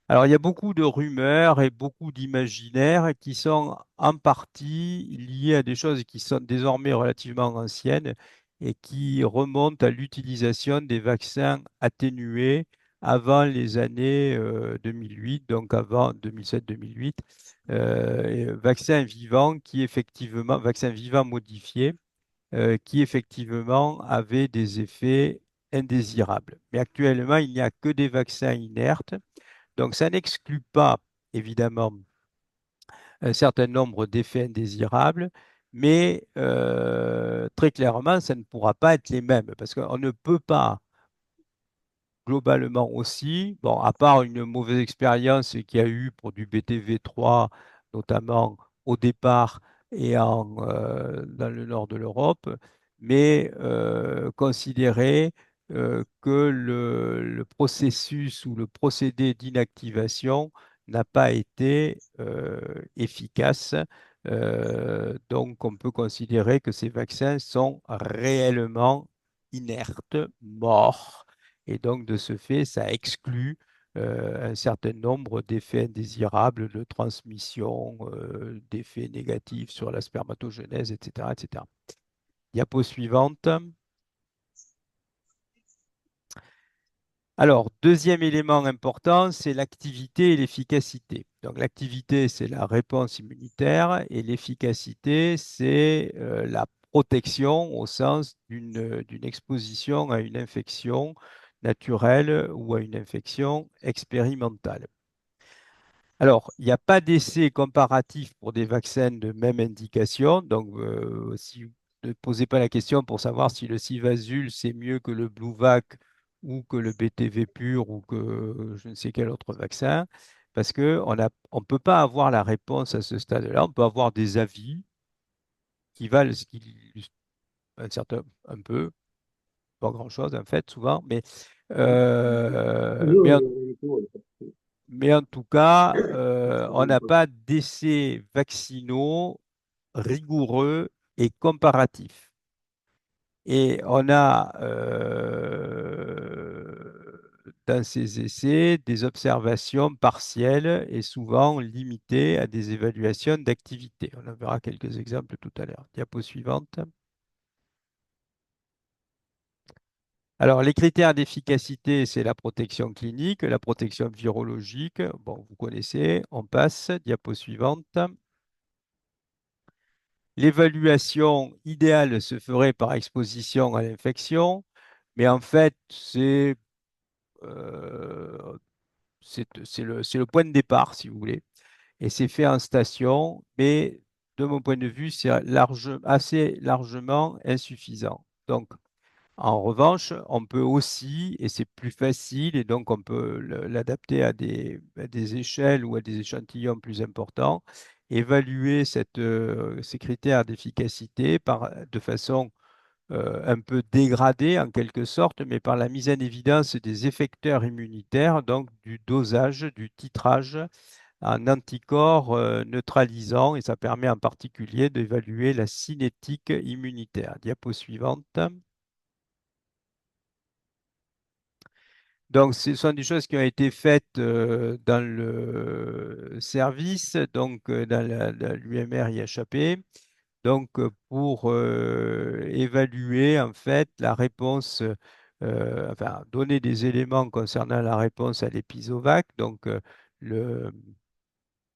Alors, il y a beaucoup de rumeurs et beaucoup d'imaginaires qui sont en partie liés à des choses qui sont désormais relativement anciennes et qui remontent à l'utilisation des vaccins atténués avant les années 2008, donc avant 2007-2008, vaccins vivants modifiés, qui effectivement avaient des effets indésirables. Mais actuellement, il n'y a que des vaccins inertes, donc, ça n'exclut pas, évidemment, un certain nombre d'effets indésirables, mais très clairement, ça ne pourra pas être les mêmes, parce qu'on ne peut pas globalement aussi, bon, à part une mauvaise expérience qu'il y a eu pour du BTV3, notamment au départ et dans le nord de l'Europe, mais considérer que le processus ou le procédé d'inactivation n'a pas été efficace. Donc, on peut considérer que ces vaccins sont réellement inertes, morts, et donc, de ce fait, ça exclut un certain nombre d'effets indésirables de transmission, d'effets négatifs sur la spermatogenèse, etc., etc. Diapo suivante. Alors, deuxième élément important, c'est l'activité et l'efficacité. Donc, l'activité, c'est la réponse immunitaire et l'efficacité, c'est la protection au sens d'une exposition à une infection naturelle ou à une infection expérimentale. Alors, il n'y a pas d'essai comparatif pour des vaccins de même indication. Donc, si vous ne posez pas la question pour savoir si le Civazul, c'est mieux que le Bluvac ou que le BTV pur ou que je ne sais quel autre vaccin, parce qu'on on ne peut pas avoir la réponse à ce stade-là. On peut avoir des avis qui valent un peu, pas grand-chose en fait, souvent, euh, mais en mais en tout cas, on n'a pas d'essais vaccinaux rigoureux et comparatifs. Et on a dans ces essais des observations partielles et souvent limitées à des évaluations d'activité. On en verra quelques exemples tout à l'heure. Diapo suivante. Alors, les critères d'efficacité, c'est la protection clinique, la protection virologique. Bon, vous connaissez, on passe. Diapo suivante. L'évaluation idéale se ferait par exposition à l'infection, mais en fait, euh, c'est le point de départ, si vous voulez, et c'est fait en station, mais de mon point de vue, c'est assez largement insuffisant. Donc, en revanche, on peut aussi, et c'est plus facile, et donc on peut l'adapter à des échelles ou à des échantillons plus importants, évaluer ces critères d'efficacité de façon un peu dégradée en quelque sorte, mais par la mise en évidence des effecteurs immunitaires, donc du dosage, du titrage en anticorps neutralisants, et ça permet en particulier d'évaluer la cinétique immunitaire. Diapo suivante. Donc, ce sont des choses qui ont été faites dans le service, donc dans l'UMR IHAP, donc pour évaluer en fait la réponse, enfin donner des éléments concernant la réponse à l'épisovac, donc le,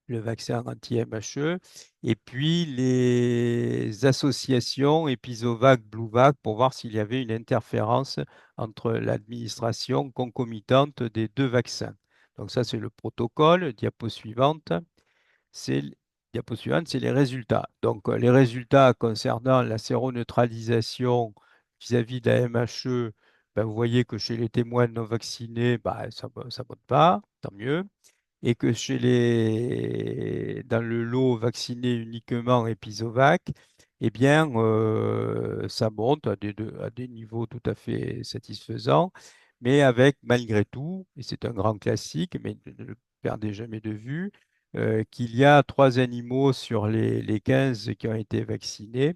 le vaccin anti-MHE, et puis les associations Episovac, Bluevac, pour voir s'il y avait une interférence entre l'administration concomitante des deux vaccins. Donc ça, c'est le protocole. Diapo suivante, c'est diapo suivante, c'est les résultats. Donc les résultats concernant la séroneutralisation vis-à-vis de la MHE, ben, vous voyez que chez les témoins non vaccinés, ben, ça ne monte pas, tant mieux, et que dans le lot vacciné uniquement Episovac, eh bien, ça monte à des niveaux tout à fait satisfaisants, mais avec malgré tout, et c'est un grand classique, mais ne le perdez jamais de vue, qu'il y a 3 animaux sur les 15 qui ont été vaccinés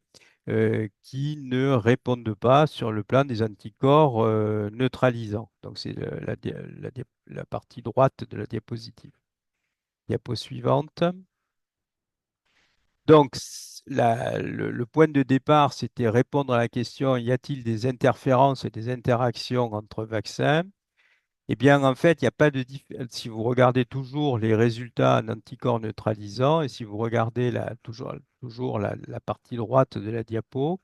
qui ne répondent pas sur le plan des anticorps neutralisants. Donc, c'est la partie droite de la diapositive. Diapo suivante. Donc, le point de départ, c'était répondre à la question, y a-t-il des interférences et des interactions entre vaccins? Eh bien, en fait, il n'y a pas de différence. Si vous regardez toujours les résultats en anticorps neutralisants et si vous regardez toujours la partie droite de la diapo,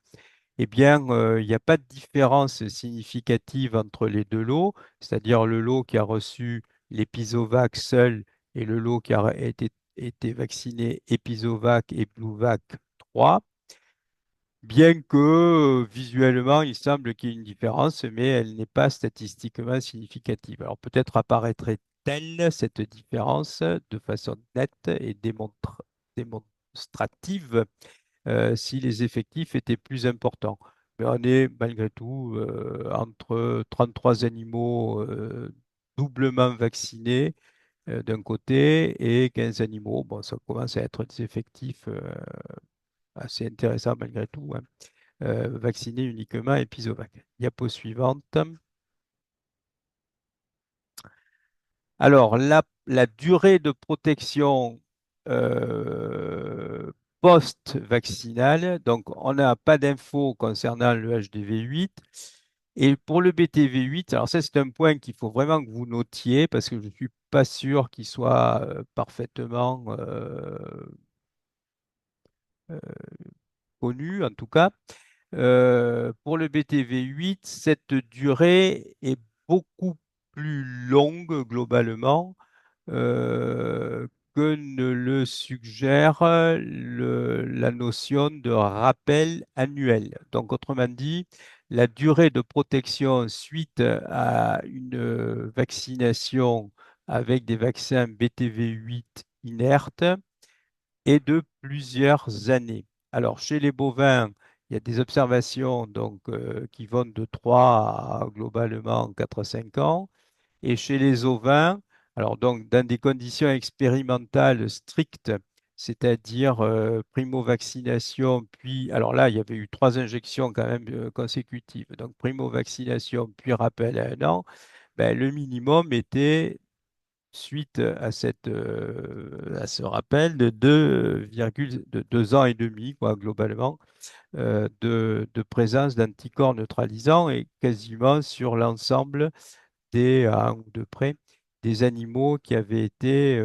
eh bien, il n'y a pas de différence significative entre les deux lots, c'est-à-dire le lot qui a reçu l'Episovac seul et le lot qui a été vacciné Episovac et Bluevac 3, bien que visuellement, il semble qu'il y ait une différence, mais elle n'est pas statistiquement significative. Alors peut-être apparaîtrait-elle cette différence de façon nette et démonstrative si les effectifs étaient plus importants. Mais on est malgré tout entre 33 animaux doublement vaccinés d'un côté et 15 animaux. Bon, ça commence à être des effectifs assez intéressants malgré tout, hein. Vaccinés uniquement Episovac. Diapo suivante. Alors, la durée de protection post-vaccinale, donc on n'a pas d'infos concernant le HDV8. Et pour le BTV8, alors ça c'est un point qu'il faut vraiment que vous notiez parce que je ne suis pas sûr qu'il soit parfaitement euh, connu en tout cas. Pour le BTV8, cette durée est beaucoup plus longue globalement euh, que ne le suggère la notion de rappel annuel. Donc, autrement dit, la durée de protection suite à une vaccination avec des vaccins BTV8 inertes est de plusieurs années. Alors, chez les bovins, il y a des observations donc, qui vont de 3 à globalement 4 à 5 ans. Et chez les ovins, alors donc dans des conditions expérimentales strictes, c'est-à-dire primo-vaccination, puis, alors là, il y avait eu 3 injections quand même consécutives, donc primo-vaccination, puis rappel à 1 an, ben, le minimum était, suite à ce rappel, de 2 ans et demi, quoi, globalement, de présence d'anticorps neutralisants et quasiment sur l'ensemble à un ou deux près des animaux qui avaient été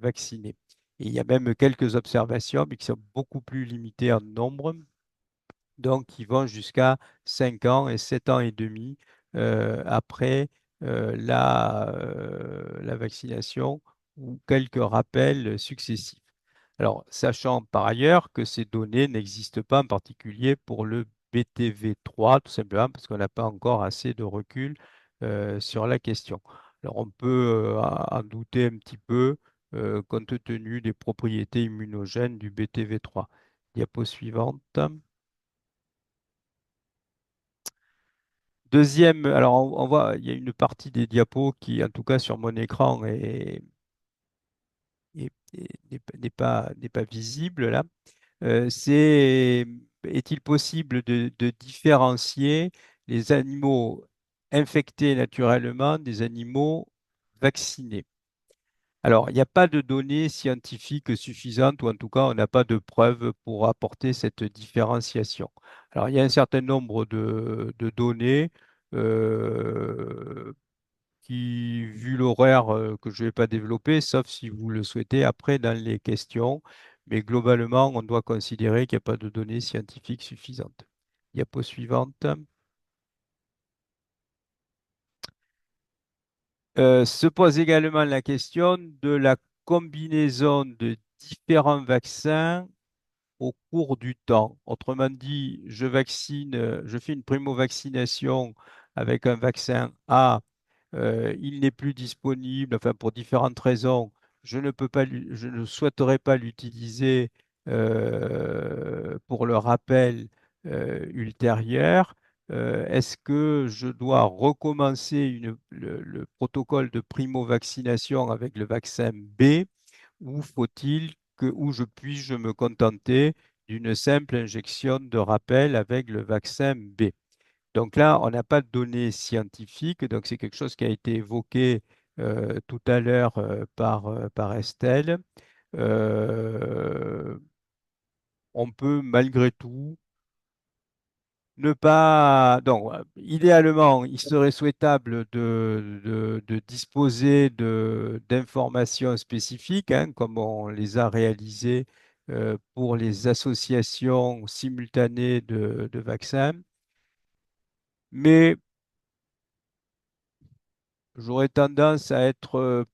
vaccinés. Et il y a même quelques observations, mais qui sont beaucoup plus limitées en nombre, donc qui vont jusqu'à 5 ans et 7 ans et demi après la vaccination ou quelques rappels successifs. Alors, sachant par ailleurs que ces données n'existent pas en particulier pour le BTV3, tout simplement parce qu'on n'a pas encore assez de recul sur la question. Alors, on peut en douter un petit peu compte tenu des propriétés immunogènes du BTV3. Diapo suivante. Deuxième, alors on voit, il y a une partie des diapos qui, en tout cas sur mon écran, n'est pas visible là. Est-il possible de différencier les animaux infectés naturellement des animaux vaccinés? Alors, il n'y a pas de données scientifiques suffisantes, ou en tout cas, on n'a pas de preuves pour apporter cette différenciation. Alors, il y a un certain nombre de données euh, vu l'horaire que je ne vais pas développer, sauf si vous le souhaitez après dans les questions. Mais globalement, on doit considérer qu'il n'y a pas de données scientifiques suffisantes. Diapo suivante. Se pose également la question de la combinaison de différents vaccins au cours du temps. Autrement dit, je fais une primo-vaccination avec un vaccin A, il n'est plus disponible, enfin pour différentes raisons, je ne souhaiterais pas l'utiliser pour le rappel ultérieur. Est-ce que je dois recommencer le protocole de primo-vaccination avec le vaccin B ou ou je me contenter d'une simple injection de rappel avec le vaccin B? Donc là, on n'a pas de données scientifiques, donc c'est quelque chose qui a été évoqué tout à l'heure par Estelle. Euh, on peut malgré tout ne pas. Donc, idéalement, il serait souhaitable de disposer d'informations spécifiques, hein, comme on les a réalisées pour les associations simultanées de vaccins. Mais j'aurais tendance à être,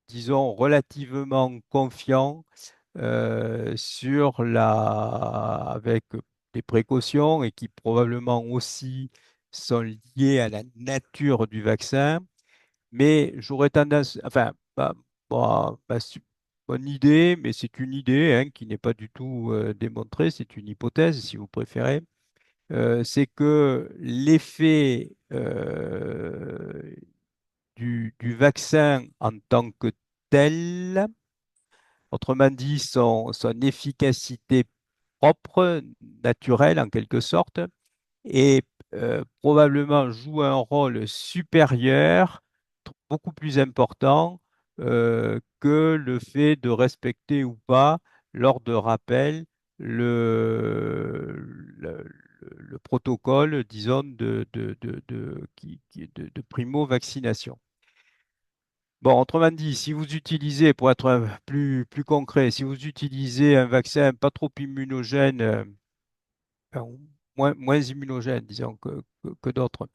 disons, relativement confiant avec des précautions et qui probablement aussi sont liées à la nature du vaccin. Mais j'aurais tendance, enfin, mon idée, mais c'est une idée hein, qui n'est pas du tout démontrée, c'est une hypothèse si vous préférez, c'est que l'effet du vaccin en tant que tel, autrement dit son efficacité propre, naturelle en quelque sorte, et probablement joue un rôle supérieur, beaucoup plus important que le fait de respecter ou pas, lors de rappel, le, le, le protocole, disons, de primo-vaccination. Bon, autrement dit, si vous utilisez, pour être plus concret, si vous utilisez un vaccin pas trop immunogène, enfin, moins immunogène, disons, que d'autres,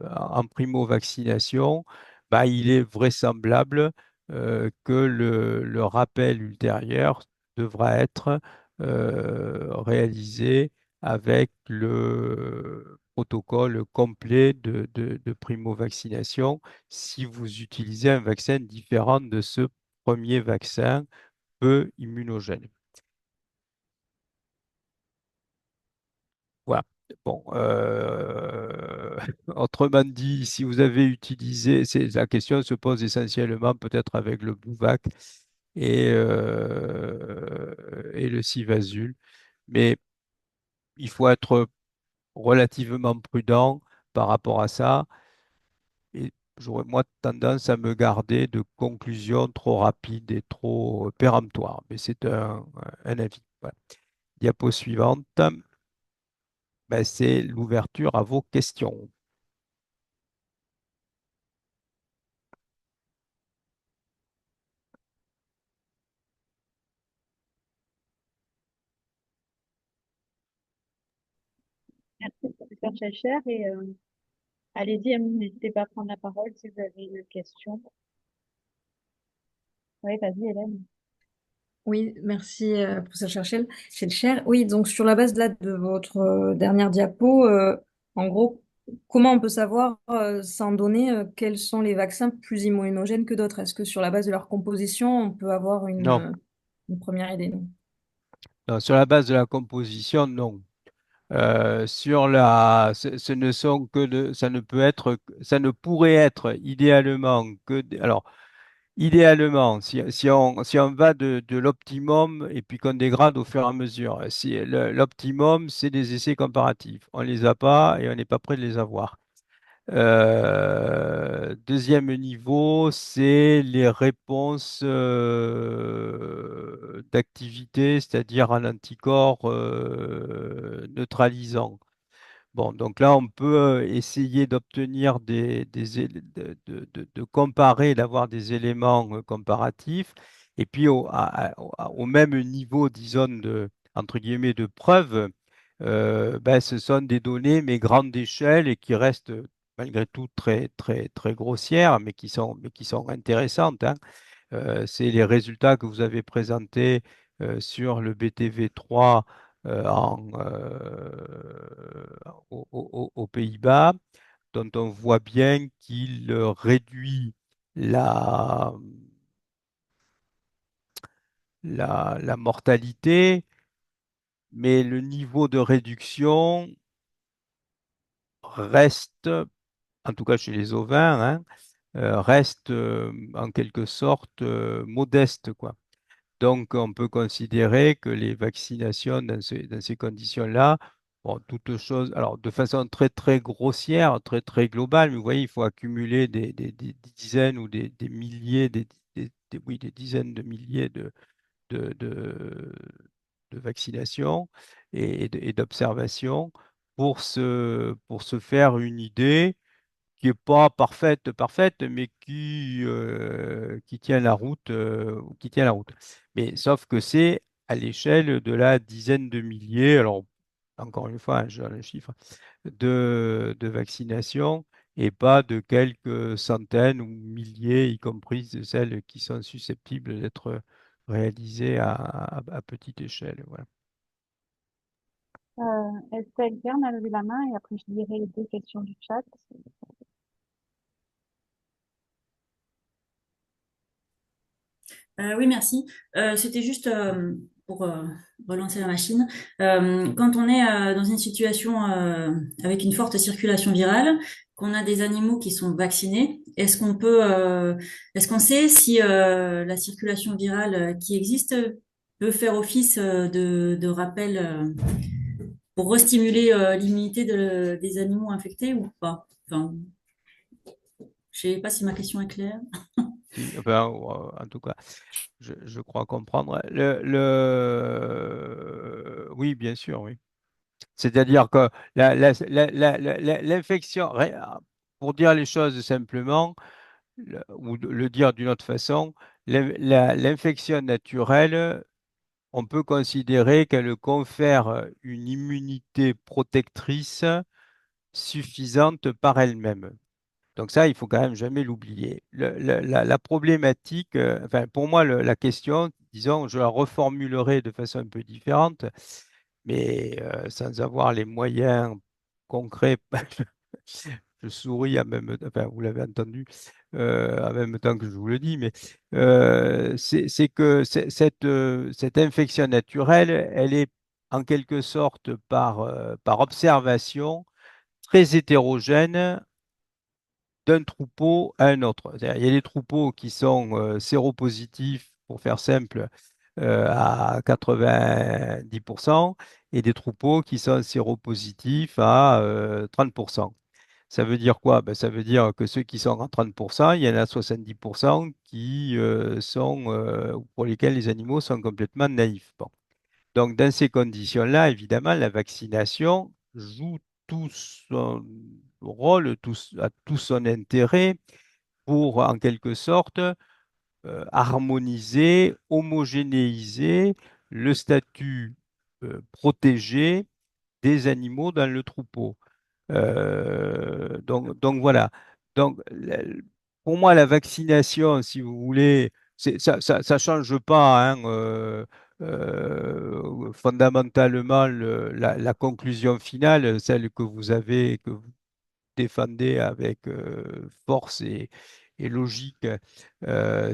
en primo-vaccination, bah, il est vraisemblable que le rappel ultérieur devra être réalisé avec le protocole complet de primo-vaccination si vous utilisez un vaccin différent de ce premier vaccin peu immunogène. Voilà. Bon, autrement dit, si vous avez utilisé, la question se pose essentiellement peut-être avec le Bouvac et le Civazul, mais il faut être relativement prudent par rapport à ça. Et j'aurais moi tendance à me garder de conclusions trop rapides et trop péremptoires, mais c'est un avis. Voilà. Diapo suivante. Ben, c'est l'ouverture à vos questions. Merci, professeur Schellcher. Et allez-y, n'hésitez pas à prendre la parole si vous avez une question. Oui, vas-y, Hélène. Oui, merci professeur Schellcher. Oui, donc sur la base de votre dernière diapo, en gros, comment on peut savoir, sans données, quels sont les vaccins plus immunogènes que d'autres? Est-ce que sur la base de leur composition, on peut avoir Non, une première idée? Non. non, sur la base de la composition, non. Ce ne sont ça ne peut être, ça ne pourrait être idéalement alors, idéalement, si on va de l'optimum et puis qu'on dégrade au fur et à mesure, si l'optimum, c'est des essais comparatifs. On les a pas et on n'est pas prêt de les avoir. Deuxième niveau, c'est les réponses d'activité, c'est-à-dire un anticorps neutralisant. Bon, donc là, on peut essayer d'obtenir de comparer, d'avoir des éléments comparatifs. Et puis, au même niveau, disons, entre guillemets, de preuve, ben, ce sont des données, mais grandes échelles et qui restent malgré tout très, très, très grossières, mais qui sont intéressantes, hein. C'est les résultats que vous avez présentés sur le BTV3 aux Pays-Bas, dont on voit bien qu'il réduit la, la mortalité, mais le niveau de réduction reste, en tout cas chez les ovins, hein, reste en quelque sorte modeste, quoi. Donc, on peut considérer que les vaccinations dans ces conditions-là, bon, toutes choses, alors de façon très très grossière, très très globale, mais vous voyez, il faut accumuler des dizaines ou des milliers, oui, des dizaines de milliers de, de, de vaccinations et d'observations pour se faire une idée qui est pas parfaite, parfaite, mais qui tient la route, qui tient la route. Mais sauf que c'est à l'échelle de la dizaine de milliers, alors encore une fois, hein, je donne un chiffre, de vaccinations et pas de quelques centaines ou milliers, y compris de celles qui sont susceptibles d'être réalisées à petite échelle. Voilà. Estelle Kern a levé la main et après je lirai les deux questions du chat. Oui, merci. C'était juste pour relancer la machine. Quand on est dans une situation avec une forte circulation virale, qu'on a des animaux qui sont vaccinés, est-ce qu'on sait si la circulation virale qui existe peut faire office de rappel pour restimuler l'immunité des animaux infectés ou pas? Enfin, je sais pas si ma question est claire. Si, enfin, en tout cas, je crois comprendre. Oui, bien sûr, oui. C'est-à-dire que l'infection, pour dire les choses simplement, ou le dire d'une autre façon, l'infection naturelle, on peut considérer qu'elle confère une immunité protectrice suffisante par elle-même. Donc ça, il faut quand même jamais l'oublier. La problématique, enfin pour moi, la question, disons, je la reformulerai de façon un peu différente, mais sans avoir les moyens concrets. Je souris en même temps, enfin vous l'avez entendu, en même temps que je vous le dis, mais c'est que cette infection naturelle, elle est en quelque sorte par observation très hétérogène d'un troupeau à un autre. C'est-à-dire, il y a des troupeaux qui sont séropositifs, pour faire simple, à 90%, et des troupeaux qui sont séropositifs à 30%. Ça veut dire quoi? Ben, ça veut dire que ceux qui sont à 30%, il y en a 70% qui pour lesquels les animaux sont complètement naïfs. Bon. Donc, dans ces conditions-là, évidemment, la vaccination joue tout son rôle, a tout son intérêt pour, en quelque sorte, harmoniser, homogénéiser le statut protégé des animaux dans le troupeau. Donc voilà. Donc, pour moi, la vaccination, si vous voulez, ça change pas, hein, fondamentalement la conclusion finale, celle que vous avez, que vous défendez avec force et logique,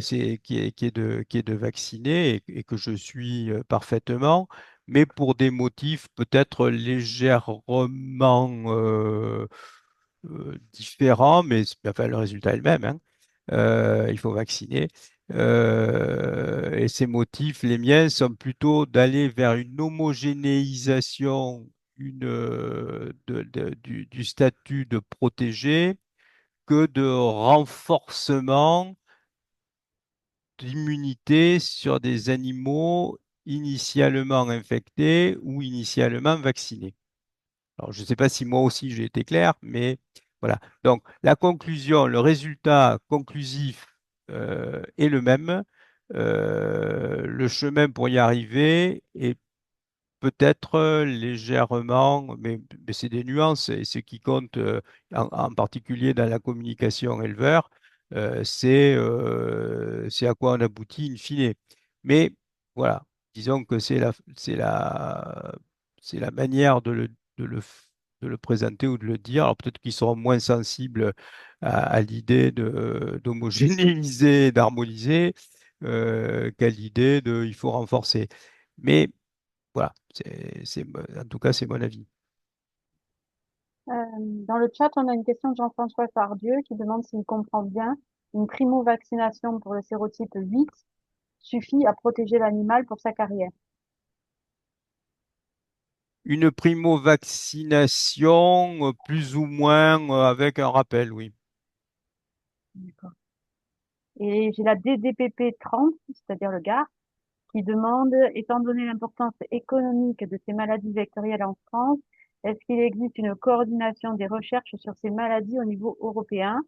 c'est qui est de vacciner et que je suis parfaitement, mais pour des motifs peut-être légèrement différents, mais enfin, le résultat est le même, hein. Il faut vacciner. Et ces motifs, les miens, sont plutôt d'aller vers une homogénéisation du statut de protégé que de renforcement d'immunité sur des animaux initialement infectés ou initialement vaccinés. Alors, je ne sais pas si moi aussi j'ai été clair, mais voilà. Donc, la conclusion, le résultat conclusif est le même. Le chemin pour y arriver est peut-être légèrement, mais c'est des nuances, et ce qui compte en particulier dans la communication éleveur, c'est à quoi on aboutit in fine. Mais voilà, disons que c'est la manière de le, de le présenter ou de le dire. Alors peut-être qu'ils seront moins sensibles à l'idée d'homogénéiser, d'harmoniser, qu'à l'idée de il faut renforcer. Mais voilà, en tout cas, c'est mon avis. Dans le chat, on a une question de Jean-François Pardieu qui demande s'il comprend bien une primo-vaccination pour le sérotype 8 suffit à protéger l'animal pour sa carrière. Une primo-vaccination, plus ou moins avec un rappel, oui. D'accord. Et j'ai la DDPP 30, c'est-à-dire le GAR, qui demande, étant donné l'importance économique de ces maladies vectorielles en France, est-ce qu'il existe une coordination des recherches sur ces maladies au niveau européen?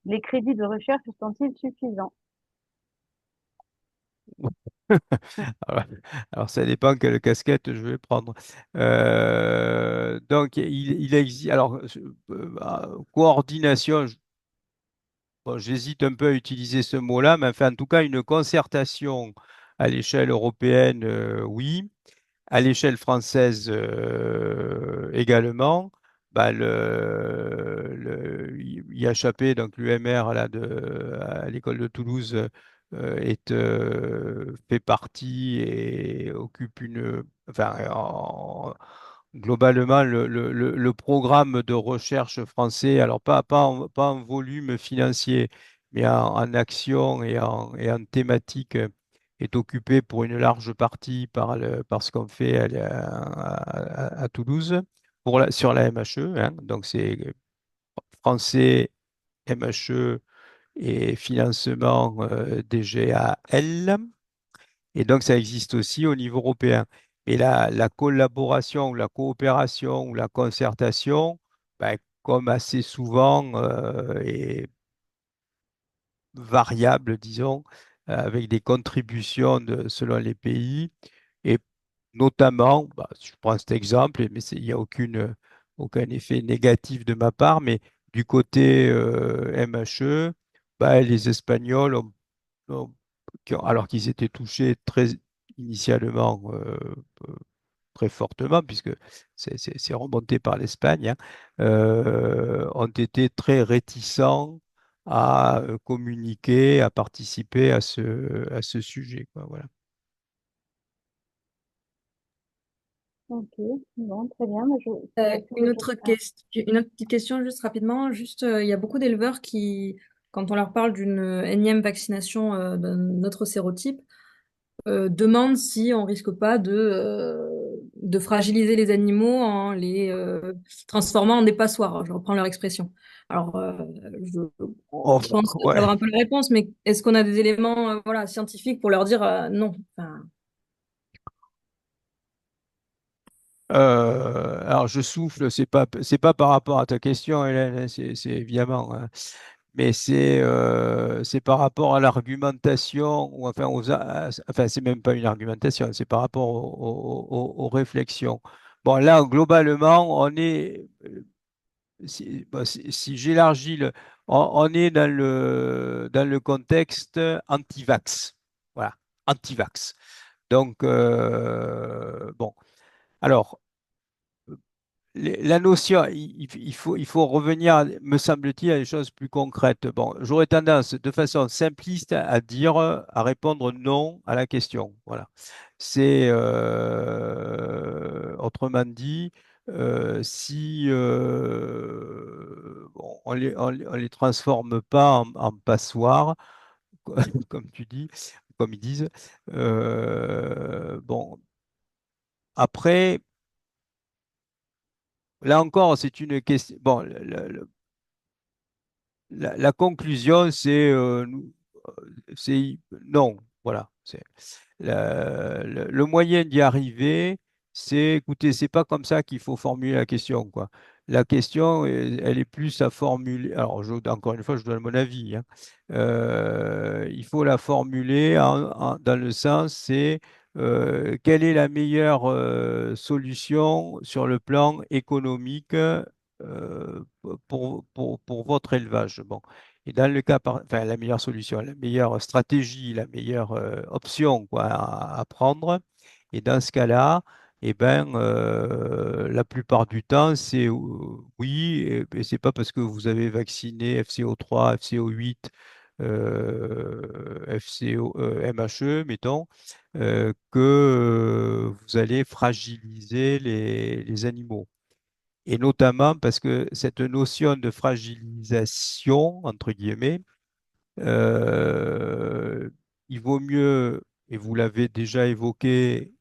Les crédits de recherche sont-ils suffisants? Alors, alors, ça dépend quelle casquette je vais prendre. Donc, il existe. Alors, coordination, bon, j'hésite un peu à utiliser ce mot-là, mais enfin, en tout cas, une concertation à l'échelle européenne, oui. À l'échelle française également, bah, IHAP, donc l'UMR là, à l'école de Toulouse, fait partie et occupe enfin, globalement, le programme de recherche français, alors pas en volume financier, mais en action et en thématique est occupé pour une large partie par ce qu'on fait à Toulouse sur la MHE, hein. Donc, c'est français, MHE et financement DGAL. Et donc, ça existe aussi au niveau européen. Et la collaboration ou la coopération ou la concertation, ben, comme assez souvent, est variable, disons, avec des contributions selon les pays. Et notamment, bah, je prends cet exemple, mais il n'y a aucun effet négatif de ma part, mais du côté MHE, bah, les Espagnols ont- alors qu'ils étaient touchés très initialement très fortement, puisque c'est remonté par l'Espagne, hein, ont été très réticents à communiquer, à participer à ce sujet, quoi, voilà. Ok, bon, très bien. Moi, je vais essayer Une de... autre Ah, question, une autre petite question juste rapidement. Juste, il y a beaucoup d'éleveurs qui, quand on leur parle d'une énième vaccination de notre sérotype, demandent si on risque pas de fragiliser les animaux en les transformant en des passoires. Je reprends leur expression. Alors, je, Oh, je pense ouais. savoir un peu la réponse, mais est-ce qu'on a des éléments voilà, scientifiques pour leur dire non? Enfin, Alors je souffle, c'est pas par rapport à ta question, Hélène, hein, c'est évidemment, hein, mais c'est par rapport à l'argumentation ou enfin enfin c'est même pas une argumentation, c'est par rapport aux réflexions. Bon là globalement on est si j'élargis on est dans le contexte anti-vax, voilà, anti-vax. Donc bon alors la notion, il faut revenir, me semble-t-il, à des choses plus concrètes. Bon, j'aurais tendance, de façon simpliste, à dire, à répondre non à la question. Voilà. C'est, autrement dit, si bon, on les transforme pas en passoires, comme tu dis, comme ils disent, bon, après. Là encore, c'est une question. Bon, la conclusion, c'est non. Voilà. Le moyen d'y arriver, écoutez, c'est pas comme ça qu'il faut formuler la question, quoi. La question, elle est plus à formuler. Alors, encore une fois, je donne mon avis, hein. Il faut la formuler dans le sens, c'est quelle est la meilleure solution sur le plan économique pour votre élevage. Bon. Et dans le cas, enfin, la meilleure solution, la meilleure stratégie, la meilleure option quoi, à prendre. Et dans ce cas-là, eh ben, la plupart du temps, c'est oui, et c'est pas parce que vous avez vacciné FCO3, FCO8, MHE, mettons, que vous allez fragiliser les animaux. Et notamment parce que cette notion de fragilisation, entre guillemets, euh, il vaut mieux, et vous l'avez déjà évoqué,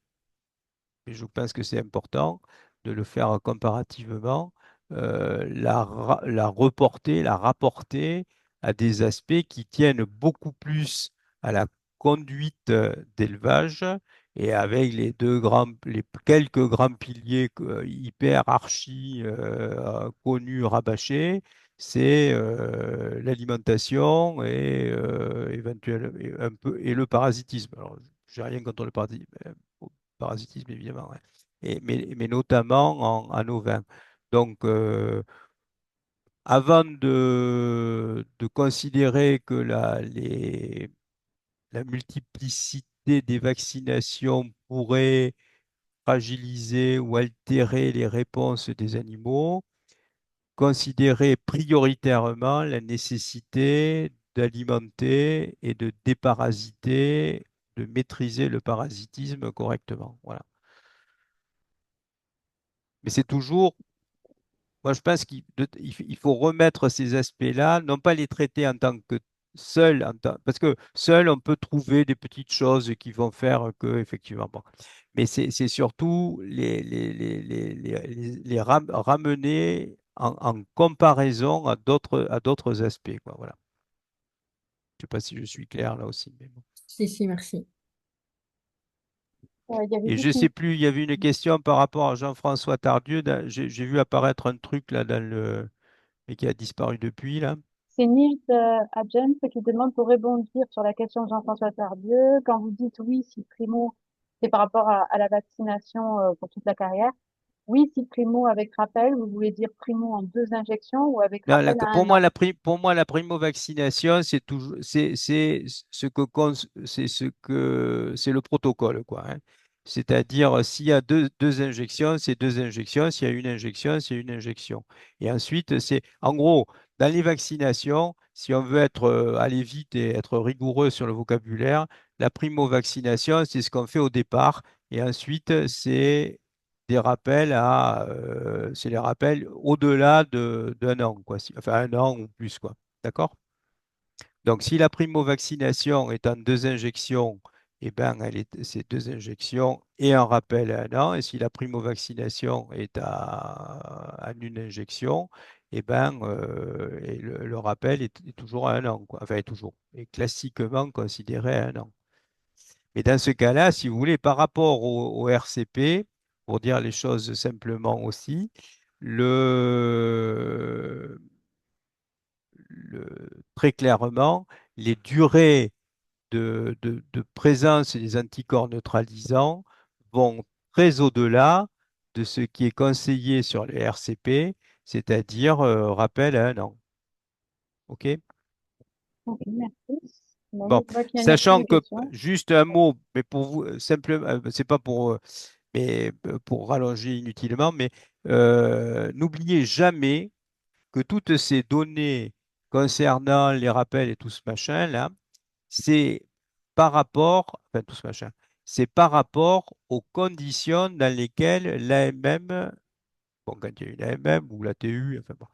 et je pense que c'est important de le faire comparativement, la reporter, la rapporter à des aspects qui tiennent beaucoup plus à la conduite d'élevage et avec les quelques grands piliers hyper archi connus, rabâchés, c'est l'alimentation et éventuellement un peu et le parasitisme. Alors, j'ai rien contre le parasitisme, évidemment, ouais. Mais notamment en ovin. Donc, avant de considérer que la multiplicité des vaccinations pourrait fragiliser ou altérer les réponses des animaux, considérer prioritairement la nécessité d'alimenter et de déparasiter, de maîtriser le parasitisme correctement. Voilà. Mais c'est toujours, moi je pense qu'il faut remettre ces aspects-là, non pas les traiter en tant que seuls, parce que seul on peut trouver des petites choses qui vont faire que, effectivement, bon. Mais c'est surtout ramener en comparaison à d'autres aspects, quoi, voilà. Je ne sais pas si je suis clair là aussi, mais bon. Si, si, merci. Il y avait Et je juste ne sais plus, il y avait une question par rapport à Jean-François Tardieu. J'ai vu apparaître un truc là mais qui a disparu depuis là. c'est Nils Adjens qui demande pour rebondir sur la question de Jean-François Tardieu. Quand vous dites oui, si primo, c'est par rapport à la vaccination pour toute la carrière. Oui, si primo avec rappel, vous voulez dire primo en 2 injections ou avec Non, rappel à 1 an? pour moi, la primo-vaccination, c'est toujours, c'est le protocole, quoi, hein. C'est-à-dire, s'il y a deux injections, c'est 2 injections. S'il y a une injection, c'est une injection. Et ensuite, en gros, dans les vaccinations, si on veut aller vite et être rigoureux sur le vocabulaire, la primo-vaccination, c'est ce qu'on fait au départ. Et ensuite, c'est les rappels au-delà d'un an, quoi. Enfin, un an ou plus, quoi. D'accord? Donc, si la primo-vaccination est en 2 injections, eh ben, c'est 2 injections et un rappel à un an. Et si la primo-vaccination est à une injection, eh ben, et le rappel est toujours à un an, quoi. Enfin, est classiquement considéré à un an. Et dans ce cas-là, si vous voulez, par rapport au RCP, pour dire les choses simplement aussi, le, très clairement, les durées de présence des anticorps neutralisants vont très au-delà de ce qui est conseillé sur les RCP, c'est-à-dire rappel à un an. OK? Ok, merci. Bon, Bon, je vois qu'il n'y a plus sachant de que, questions. juste un mot, mais pour vous, simplement, c'est pas pour rallonger inutilement, mais n'oubliez jamais que toutes ces données concernant les rappels et tout ce machin-là, c'est enfin tout ce machin, c'est par rapport aux conditions dans lesquelles l'AMM, bon, quand il y a une AMM ou la TU, enfin bon,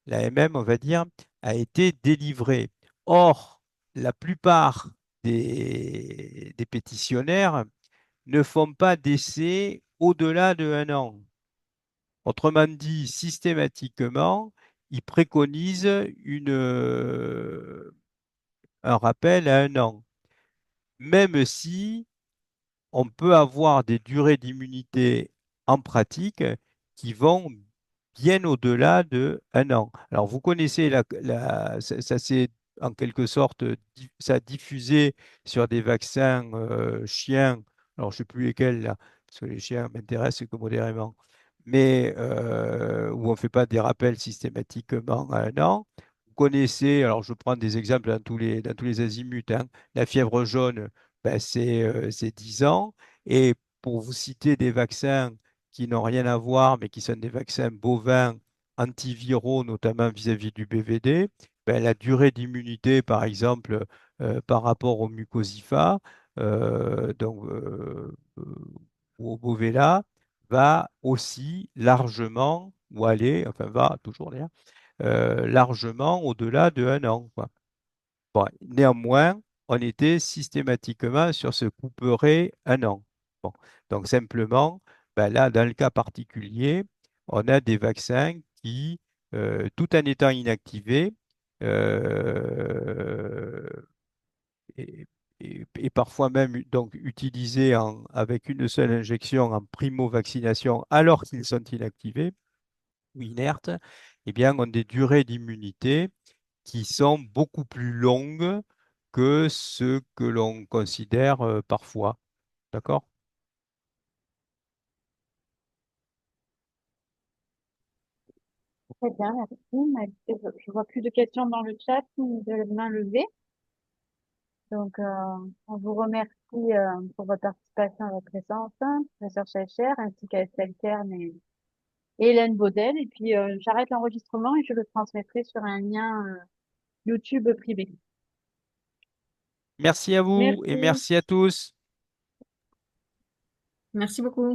l'AMM, on va dire, a été délivrée. Or, la plupart des pétitionnaires ne font pas d'essai au-delà de un an. Autrement dit, systématiquement, ils préconisent un rappel à un an, même si on peut avoir des durées d'immunité en pratique qui vont bien au-delà de 1 an. Alors, vous connaissez ça s'est en quelque sorte, ça a diffusé sur des vaccins chiens. Alors, je ne sais plus lesquels là, parce que les chiens m'intéressent que modérément, mais où on ne fait pas des rappels systématiquement à 1 an. Vous connaissez, alors je prends des exemples dans tous les azimuts, hein. La fièvre jaune, ben, c'est 10 ans. Et pour vous citer des vaccins qui n'ont rien à voir, mais qui sont des vaccins bovins antiviraux, notamment vis-à-vis du BVD, ben, la durée d'immunité, par exemple, par rapport au mucosifa, donc ou au Bovella, va aussi largement, ou aller, enfin va toujours d'ailleurs, largement au-delà de 1 an, quoi. Bon, néanmoins, on était systématiquement sur ce couperet 1 an. Bon, donc simplement, ben là, dans le cas particulier, on a des vaccins qui, tout en étant inactivés, euh, et, et parfois même donc utilisés avec une seule injection en primo-vaccination alors qu'ils sont inactivés ou inertes, eh bien, ont des durées d'immunité qui sont beaucoup plus longues que ce que l'on considère parfois. D'accord? Très bien, merci. Je vois plus de questions dans le chat ni de main levée. Donc, on vous remercie pour votre participation à la présence, professeur Schleicher, ainsi qu'à Estelle Kern et Hélène Baudel. Et puis, j'arrête l'enregistrement et je le transmettrai sur un lien YouTube privé. Merci à vous et Merci. merci à tous. Merci beaucoup.